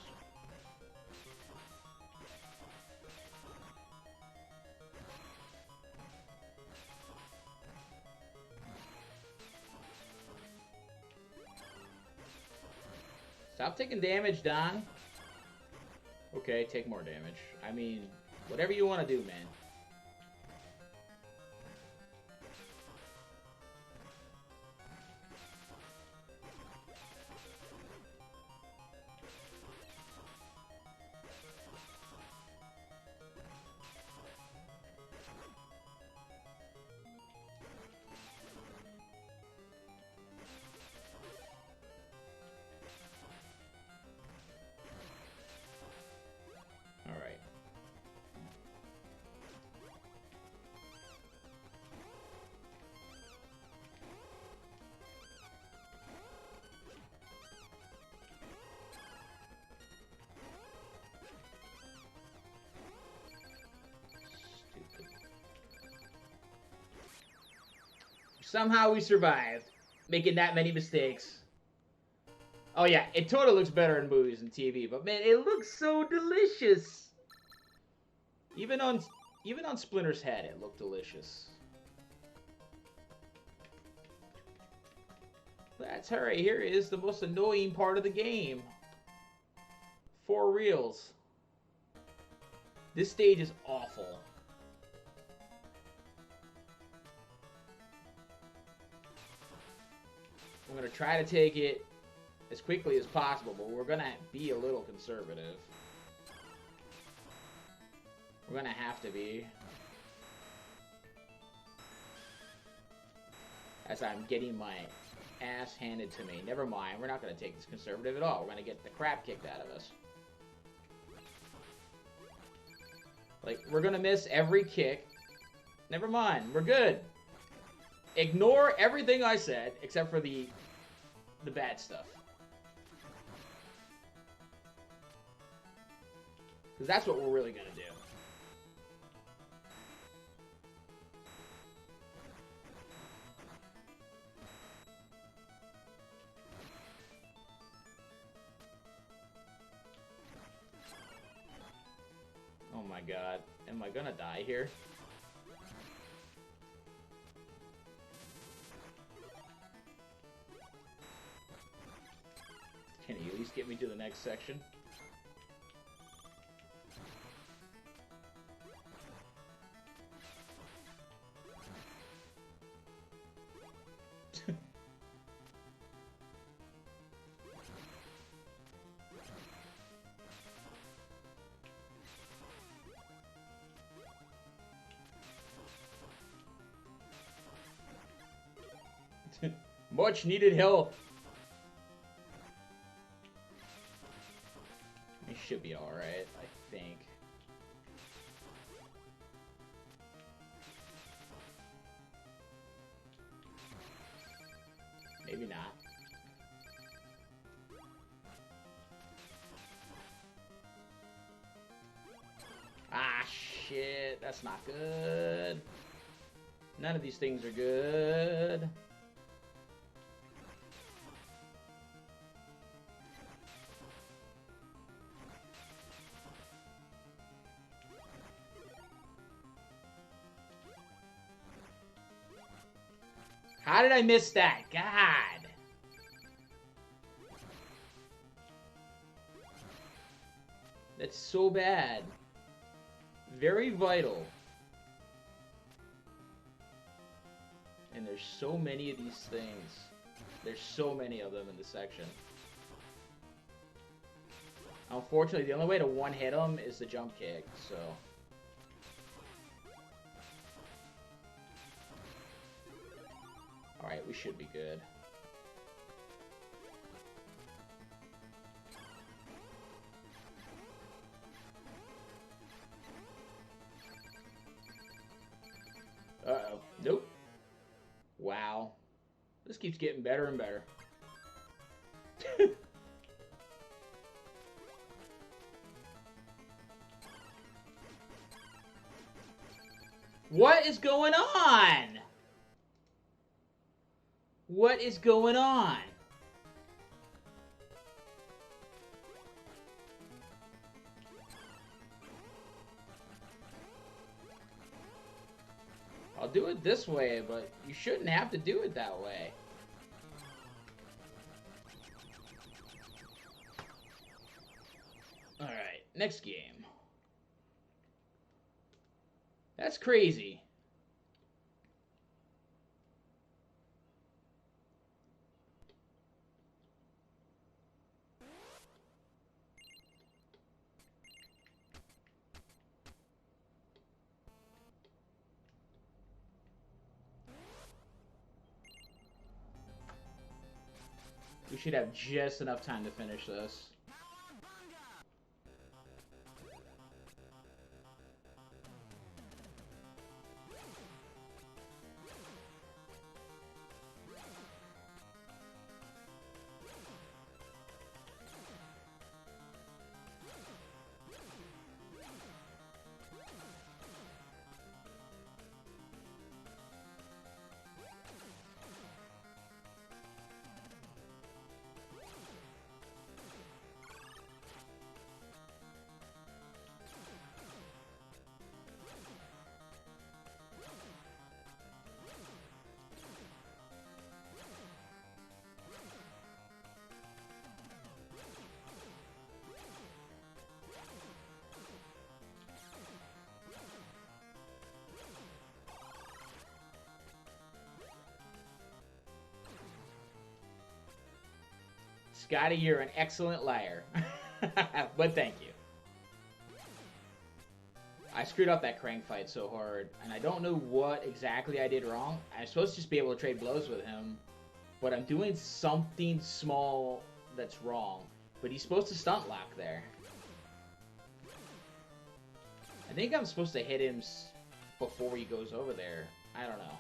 Stop taking damage, Don. Okay, take more damage. I mean, whatever you want to do, man. Alright. Stupid. Somehow we survived, making that many mistakes. Oh yeah, it totally looks better in movies and TV, but man, it looks so delicious. Even on Splinter's head, it looked delicious. That's her right here is the most annoying part of the game. 4 reels. This stage is awful. I'm gonna try to take it as quickly as possible, but we're gonna be a little conservative. We're gonna have to be. As I'm getting my ass handed to me. Never mind, we're not gonna take this conservative at all. We're gonna get the crap kicked out of us. Like, we're gonna miss every kick. Never mind, we're good. Ignore everything I said, except for the bad stuff. Because that's what we're really gonna do. Oh my god. Am I gonna die here? Can you at least get me to the next section? Much needed help. We should be alright, I think. Maybe not. Ah, shit. That's not good. None of these things are good. How did I miss that? God. That's so bad. Very vital. And there's so many of these things. There's so many of them in this section. Unfortunately, the only way to one-hit them is the jump kick, so... Alright, we should be good. Uh-oh. Nope. Wow. This keeps getting better and better. What is going on? What is going on? I'll do it this way, but you shouldn't have to do it that way. Alright, next game. That's crazy. We should have just enough time to finish this. Scotty, you're an excellent liar. But thank you. I screwed up that crank fight so hard, and I don't know what exactly I did wrong. I'm supposed to just be able to trade blows with him, but I'm doing something small that's wrong. But he's supposed to stunt lock there. I think I'm supposed to hit him before he goes over there. I don't know.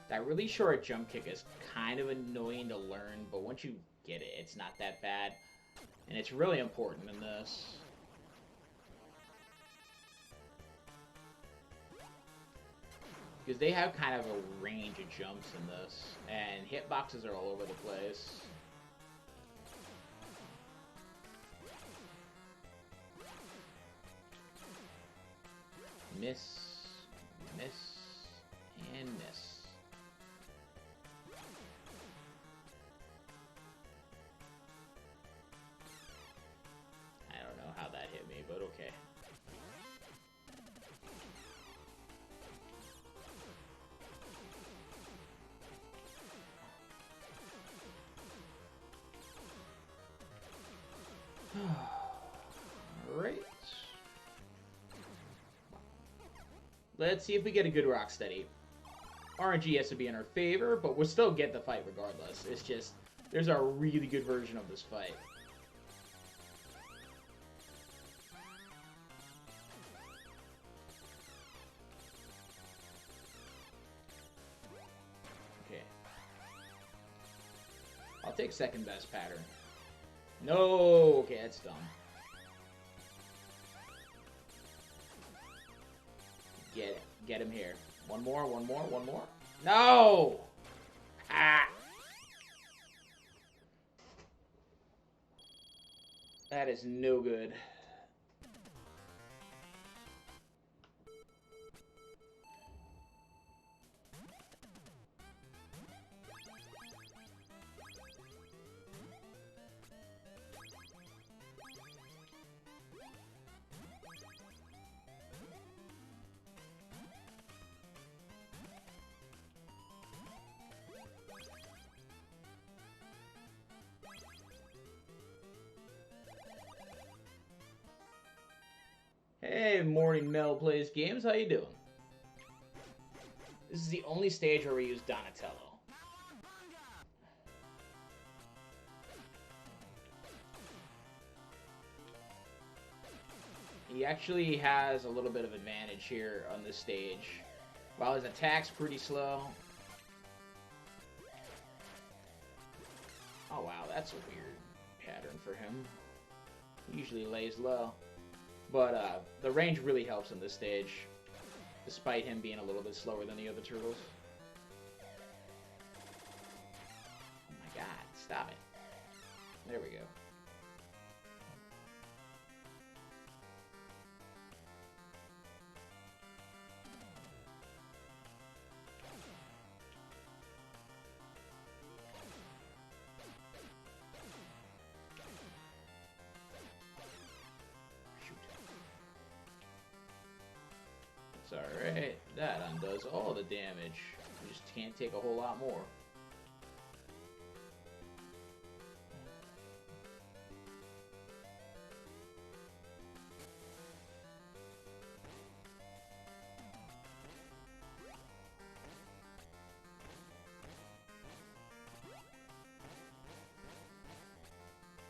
That really short jump kick is kind of annoying to learn, but once you get it, it's not that bad. And it's really important in this. Because they have kind of a range of jumps in this, and hitboxes are all over the place. Miss, miss, and miss. I don't know how that hit me, but okay. Alright. Let's see if we get a good Rocksteady. RNG has to be in our favor, but we'll still get the fight regardless. It's just, there's a really good version of this fight. Okay. I'll take second best pattern. No! Okay, that's dumb. Get it. Get him here. One more, one more, one more. No! Ah! That is no good. Hey, Morning Mel Plays Games, how you doing? This is the only stage where we use Donatello. He actually has a little bit of advantage here on this stage. While his attack's pretty slow. Oh wow, that's a weird pattern for him. He usually lays low. But the range really helps in this stage, despite him being a little bit slower than the other turtles. Oh my god, stop it. There we go. Alright, that undoes all the damage. You just can't take a whole lot more.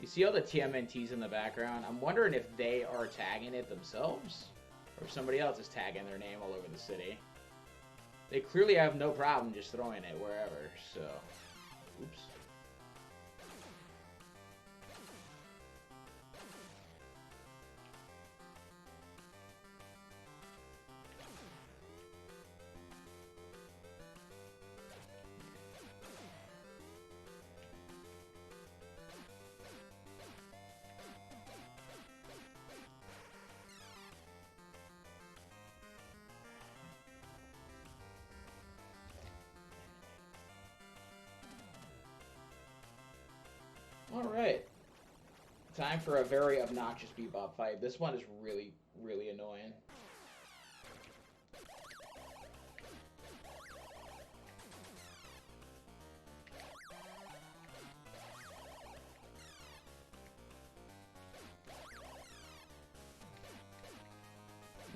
You see all the TMNTs in the background? I'm wondering if they are tagging it themselves? Or if somebody else is tagging their name all over the city. They clearly have no problem just throwing it wherever, so... Oops. Alright. Time for a very obnoxious Bebop fight. This one is really, really annoying.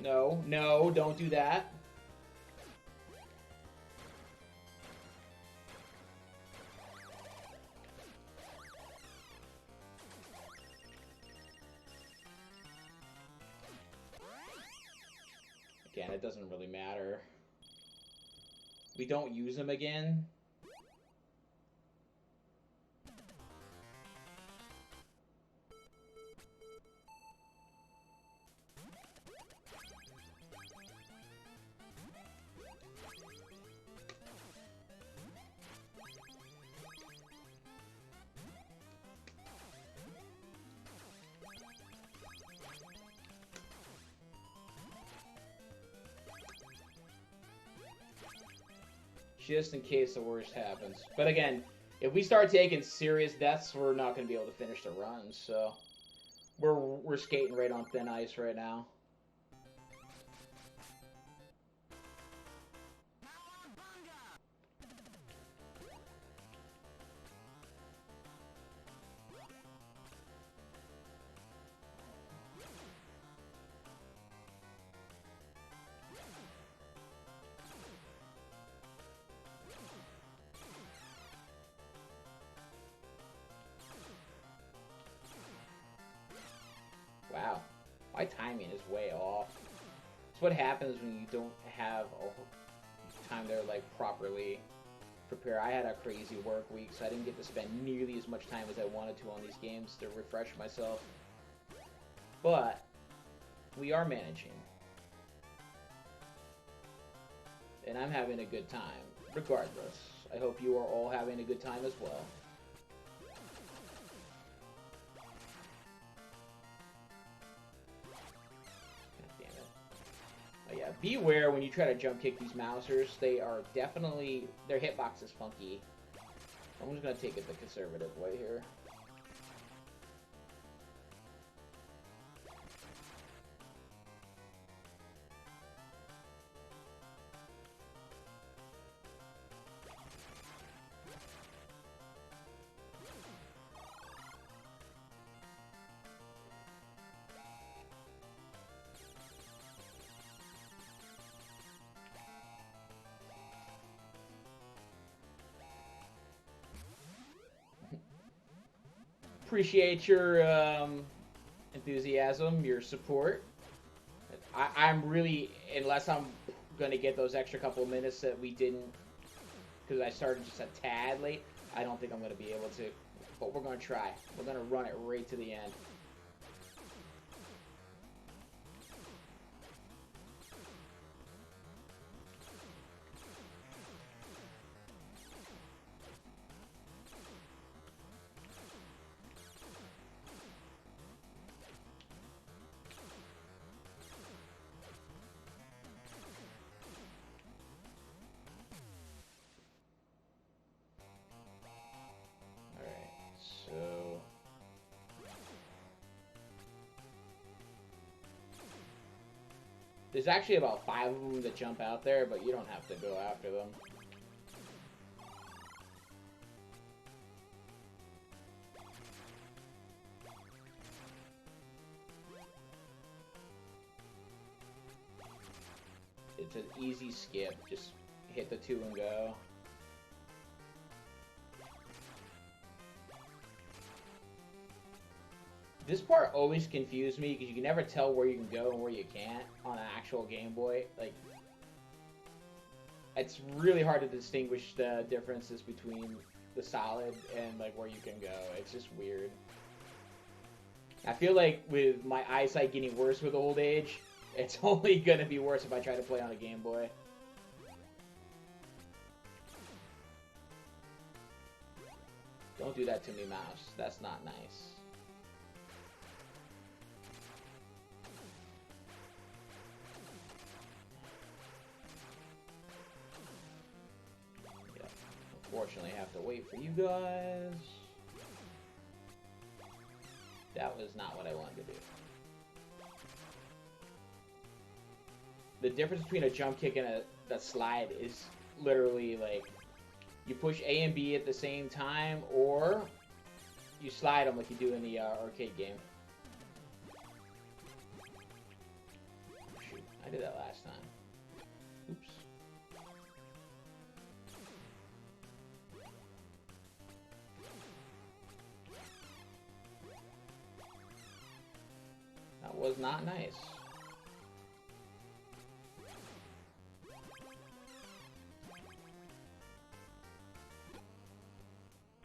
No, no, don't do that. Again, it doesn't really matter. We don't use them again. Just in case the worst happens. But again, if we start taking serious deaths, we're not going to be able to finish the run. So we're skating right on thin ice right now. Wow. My timing is way off. It's what happens when you don't have time to, like, properly prepare. I had a crazy work week, so I didn't get to spend nearly as much time as I wanted to on these games to refresh myself. But we are managing. And I'm having a good time, regardless. I hope you are all having a good time as well. God damn it. Oh yeah, beware when you try to jump kick these Mousers. They are definitely... Their hitbox is funky. I'm just going to take it the conservative way here. Appreciate your enthusiasm, your support. I'm really, unless I'm going to get those extra couple of minutes that we didn't, because I started just a tad late, I don't think I'm going to be able to. But we're going to try. We're going to run it right to the end. There's actually about 5 of them that jump out there, but you don't have to go after them. It's an easy skip. Just hit the 2 and go. This part always confused me because you can never tell where you can go and where you can't on an actual Game Boy. Like, it's really hard to distinguish the differences between the solid and like where you can go. It's just weird. I feel like with my eyesight getting worse with old age, it's only gonna be worse if I try to play on a Game Boy. Don't do that to me, mouse. That's not nice. Unfortunately, I have to wait for you guys. That was not what I wanted to do. The difference between a jump kick and a slide is literally like you push A and B at the same time, or you slide them like you do in the arcade game. Shoot, I did that last time. Oops. That was not nice.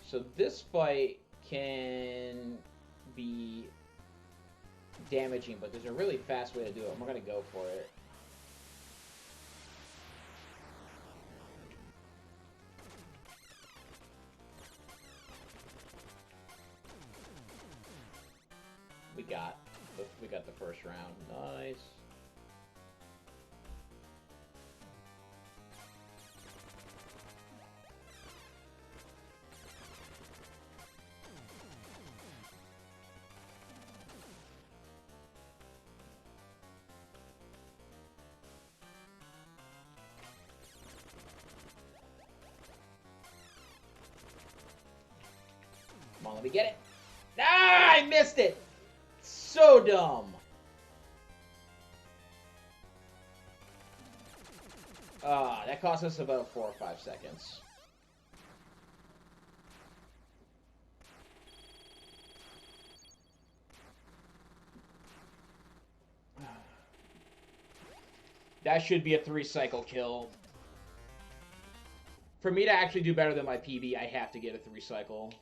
So this fight can be damaging, but there's a really fast way to do it. We're going to go for it. We got the first round. Nice. Come on, let me get it. Ah, I missed it. So dumb. That cost us about 4 or 5 seconds. That should be a 3-cycle kill. For me to actually do better than my PB, I have to get a 3-cycle.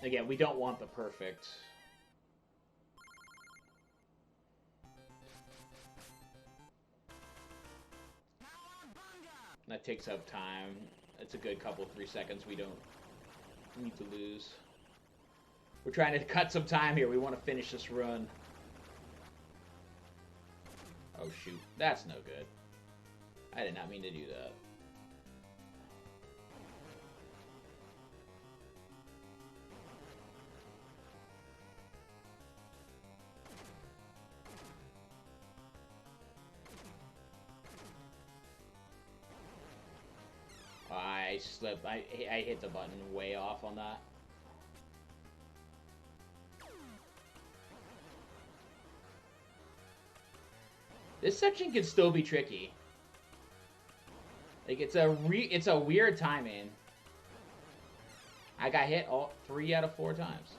Again, we don't want the perfect. That takes up time. It's a good couple 3 seconds we don't need to lose. We're trying to cut some time here. We want to finish this run. Oh shoot, that's no good. I did not mean to do that. I slipped. I hit the button way off on that. This section can still be tricky. Like it's a weird timing. I got hit all 3 out of 4 times.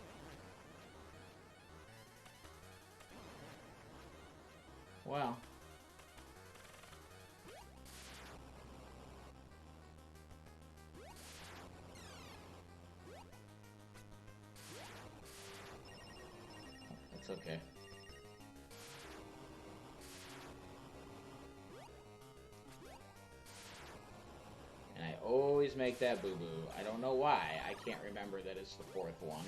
Wow. It's okay. And I always make that boo-boo. I don't know why. I can't remember that it's the 4th one.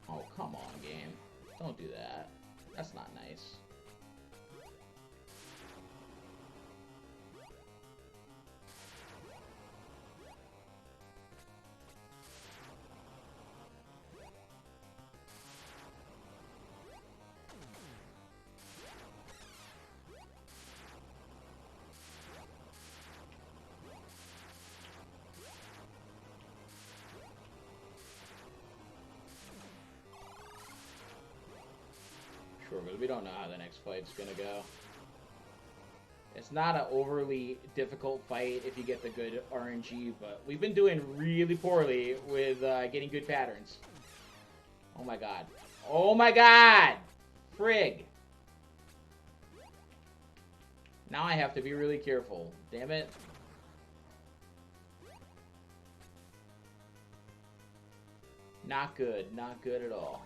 Oh, come on, game. Don't do that. That's not nice. Sure, but we don't know how the next fight's gonna go. It's not an overly difficult fight if you get the good RNG, but we've been doing really poorly with getting good patterns. Oh my god. Oh my god! Frig! Now I have to be really careful. Damn it. Not good. Not good at all.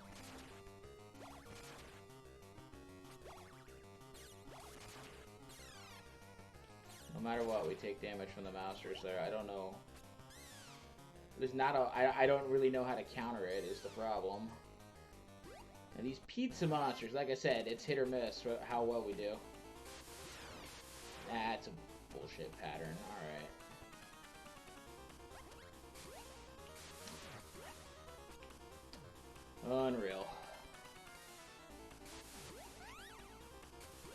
No matter what, we take damage from the masters there. I don't know. There's not a... I don't really know how to counter it, is the problem. And these pizza monsters, like I said, it's hit or miss how well we do. That's a bullshit pattern. Alright. Unreal.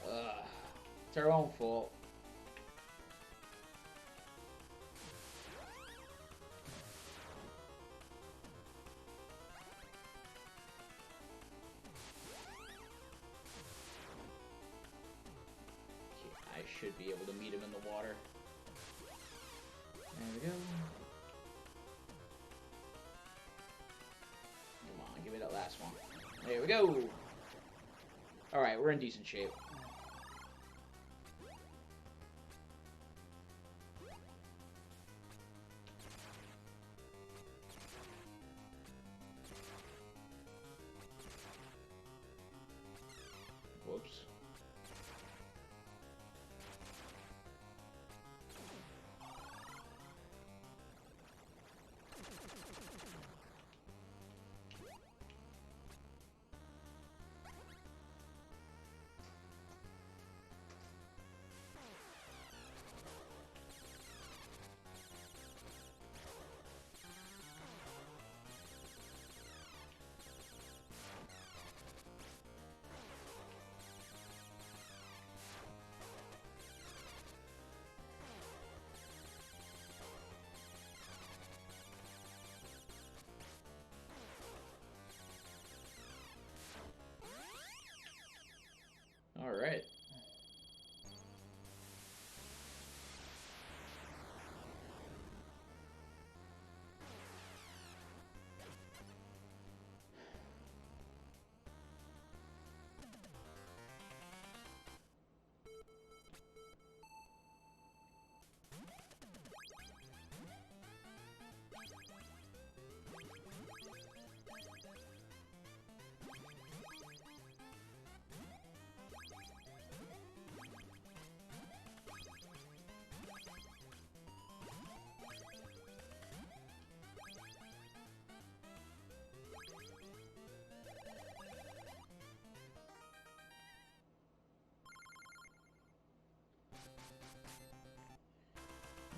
Ugh. It's our own fault. I should be able to meet him in the water. There we go. Come on, give me that last one. There we go. Alright, we're in decent shape. Whoops. All right.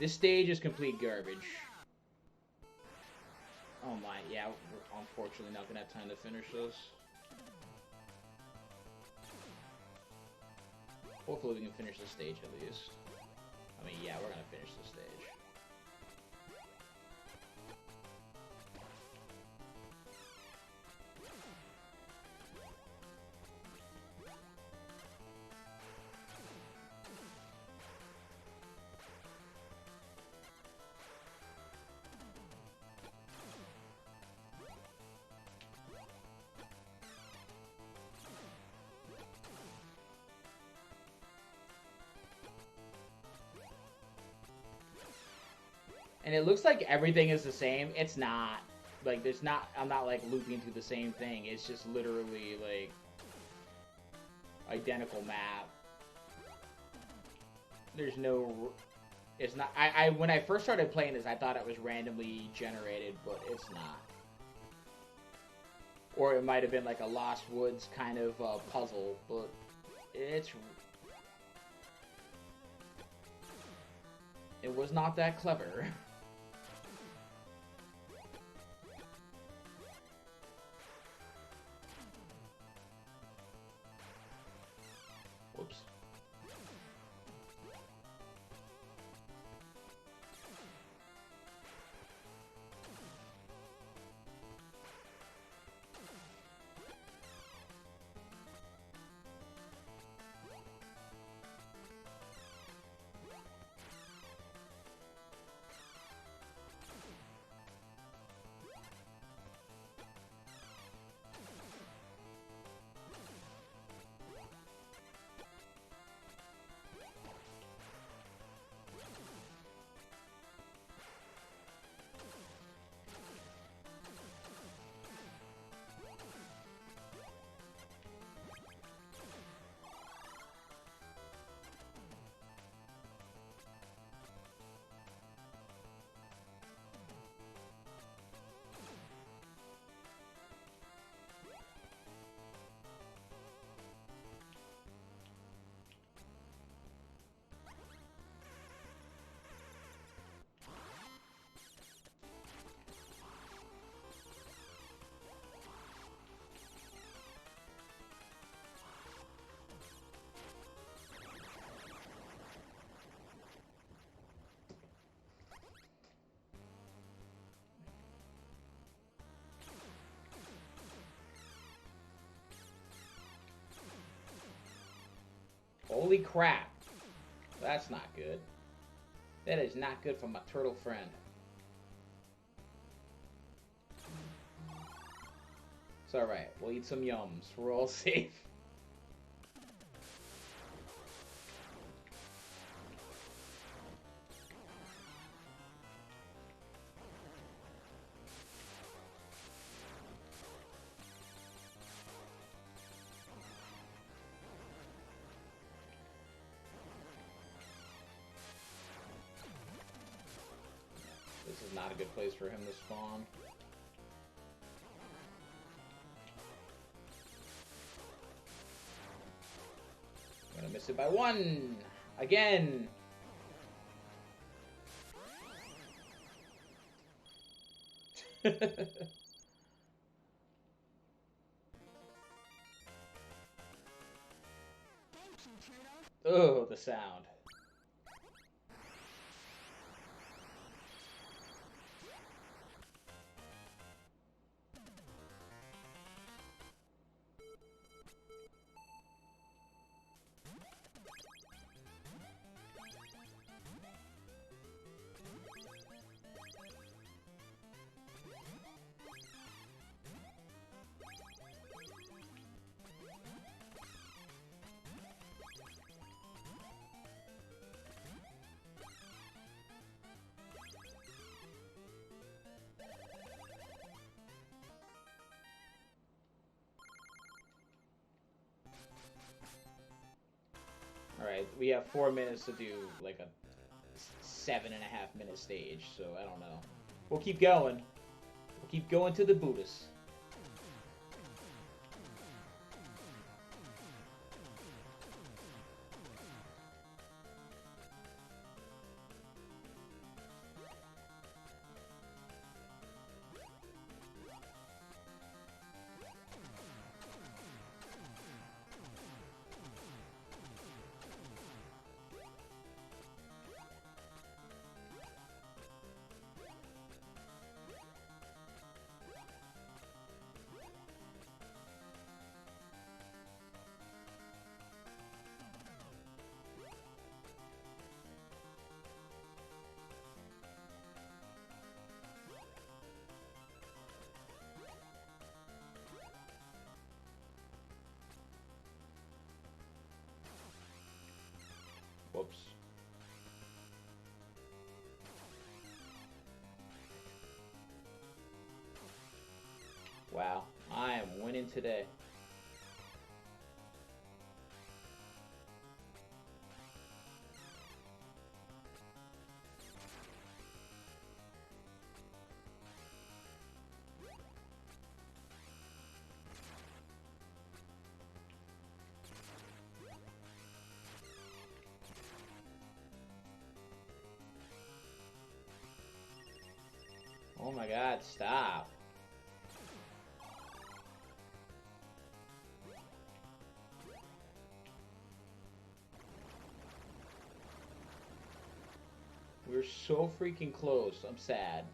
This stage is complete garbage. Oh my, yeah, we're unfortunately not gonna have time to finish this. Hopefully we can finish this stage at least. I mean, yeah, we're gonna finish this stage. And it looks like everything is the same. It's not. Like, there's not... I'm not, like, looping through the same thing. It's just literally, like... identical map. There's no... It's not... when I first started playing this, I thought it was randomly generated, but it's not. Or it might have been, like, a Lost Woods kind of puzzle, but... It's... It was not that clever. Whoops. Holy crap. That's not good. That is not good for my turtle friend. It's alright. We'll eat some yums. We're all safe. This is not a good place for him to spawn. I'm gonna miss it by one! Again! Oh, the sound. Alright, we have 4 minutes to do, like, a 7.5-minute stage, so I don't know. We'll keep going. We'll keep going to the Buddhist. Whoops. Wow, I am winning today. Oh my god, stop. We're so freaking close. I'm sad.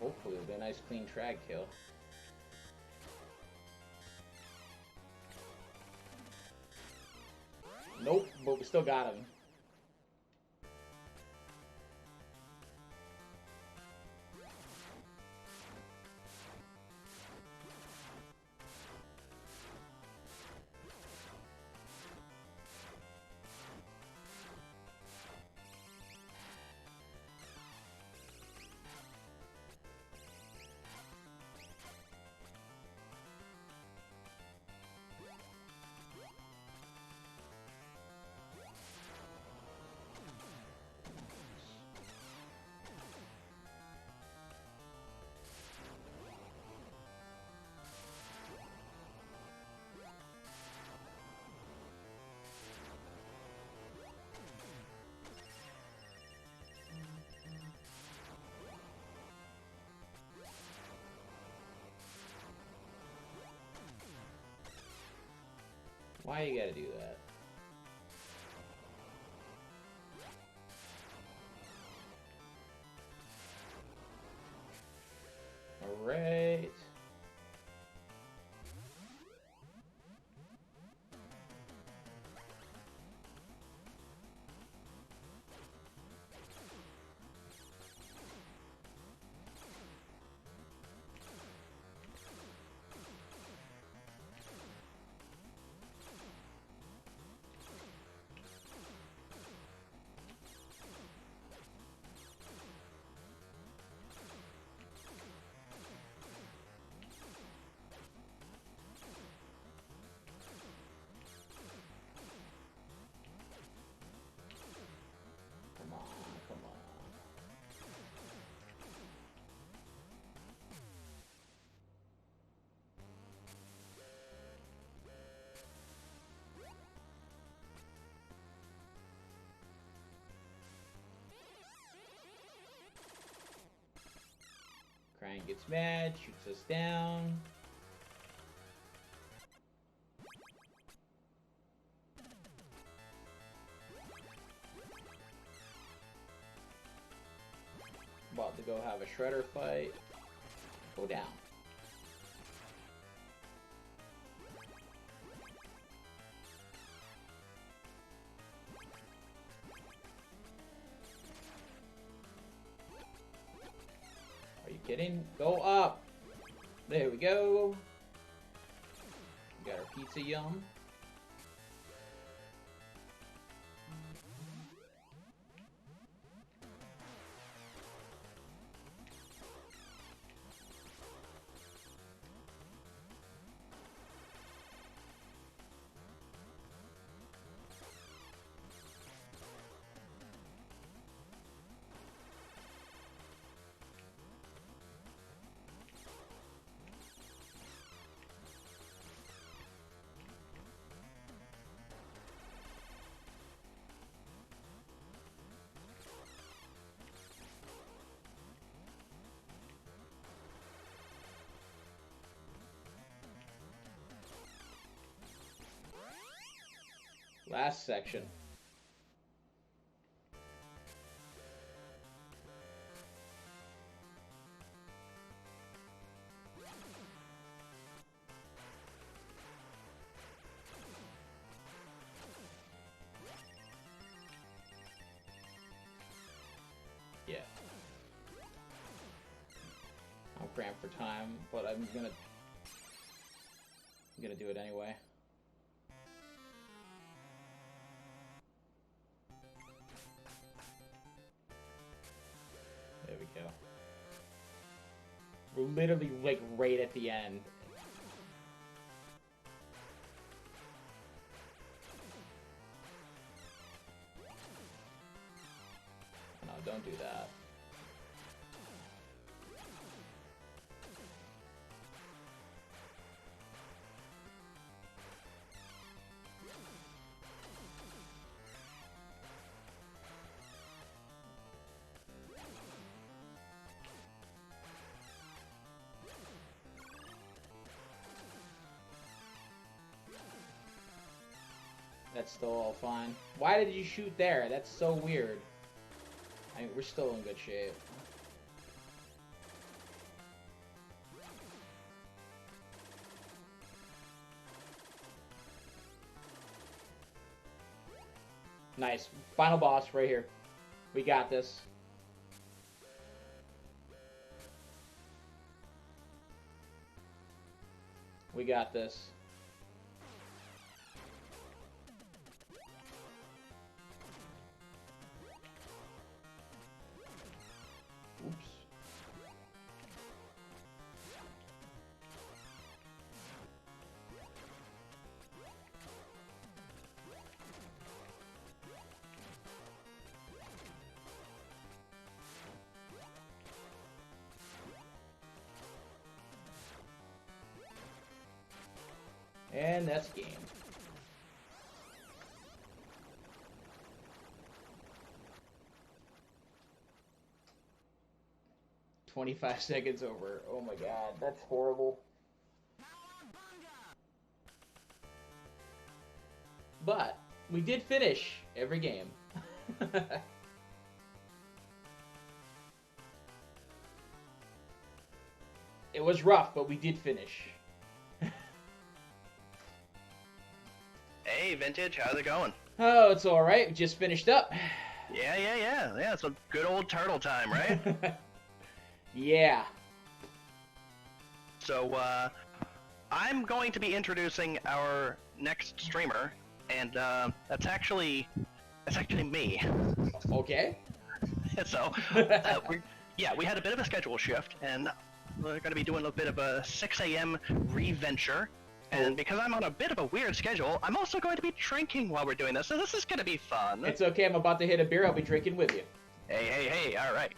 Hopefully it'll be a nice clean track kill. Nope, but we still got him. Why you gotta do that? Alright. Crying gets mad, shoots us down. About to go have a shredder fight. Go down. kidding? Go up. There we go. We got our pizza yum. Last section. Yeah. I'm cramped for time, but I'm gonna do it anyway. There we go. We're literally, like, right at the end. No, don't do that. That's still all fine. Why did you shoot there? That's so weird. I mean, we're still in good shape. Nice. Final boss right here. We got this. We got this. Oops. And that's game. "25 seconds over." Oh my god, that's horrible. But we did finish every game. It was rough, but we did finish. Hey, Vintage, how's it going? Oh, it's alright. We just finished up. Yeah, it's a good old turtle time, right? Yeah. So, I'm going to be introducing our next streamer, and, that's actually me. Okay. So, we had a bit of a schedule shift, and we're going to be doing a bit of a 6 a.m. reventure. And because I'm on a bit of a weird schedule, I'm also going to be drinking while we're doing this, so this is going to be fun. It's okay, I'm about to hit a beer, I'll be drinking with you. Hey, alright.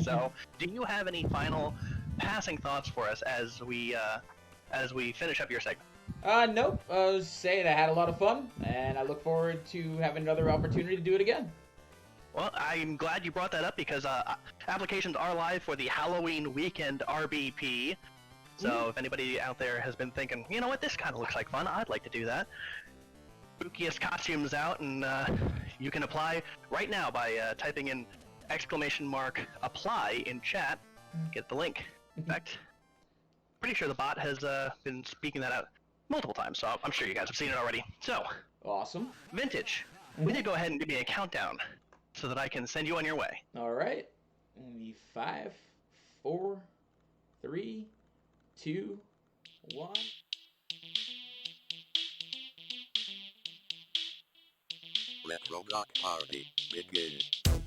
So, do you have any final passing thoughts for us as we finish up your segment? Nope. I was saying I had a lot of fun, and I look forward to having another opportunity to do it again. Well, I'm glad you brought that up because applications are live for the Halloween weekend RBP. So if anybody out there has been thinking, you know what, this kind of looks like fun, I'd like to do that. Spookiest costumes out, and you can apply right now by typing in !apply in chat. Get the link. In fact, pretty sure the bot has been speaking that out multiple times, so I'm sure you guys have seen it already. So, Awesome. Vintage, will you go ahead and give me a countdown so that I can send you on your way? Alright. 5, 4, 3, 2, 1. Let Roblox party begin.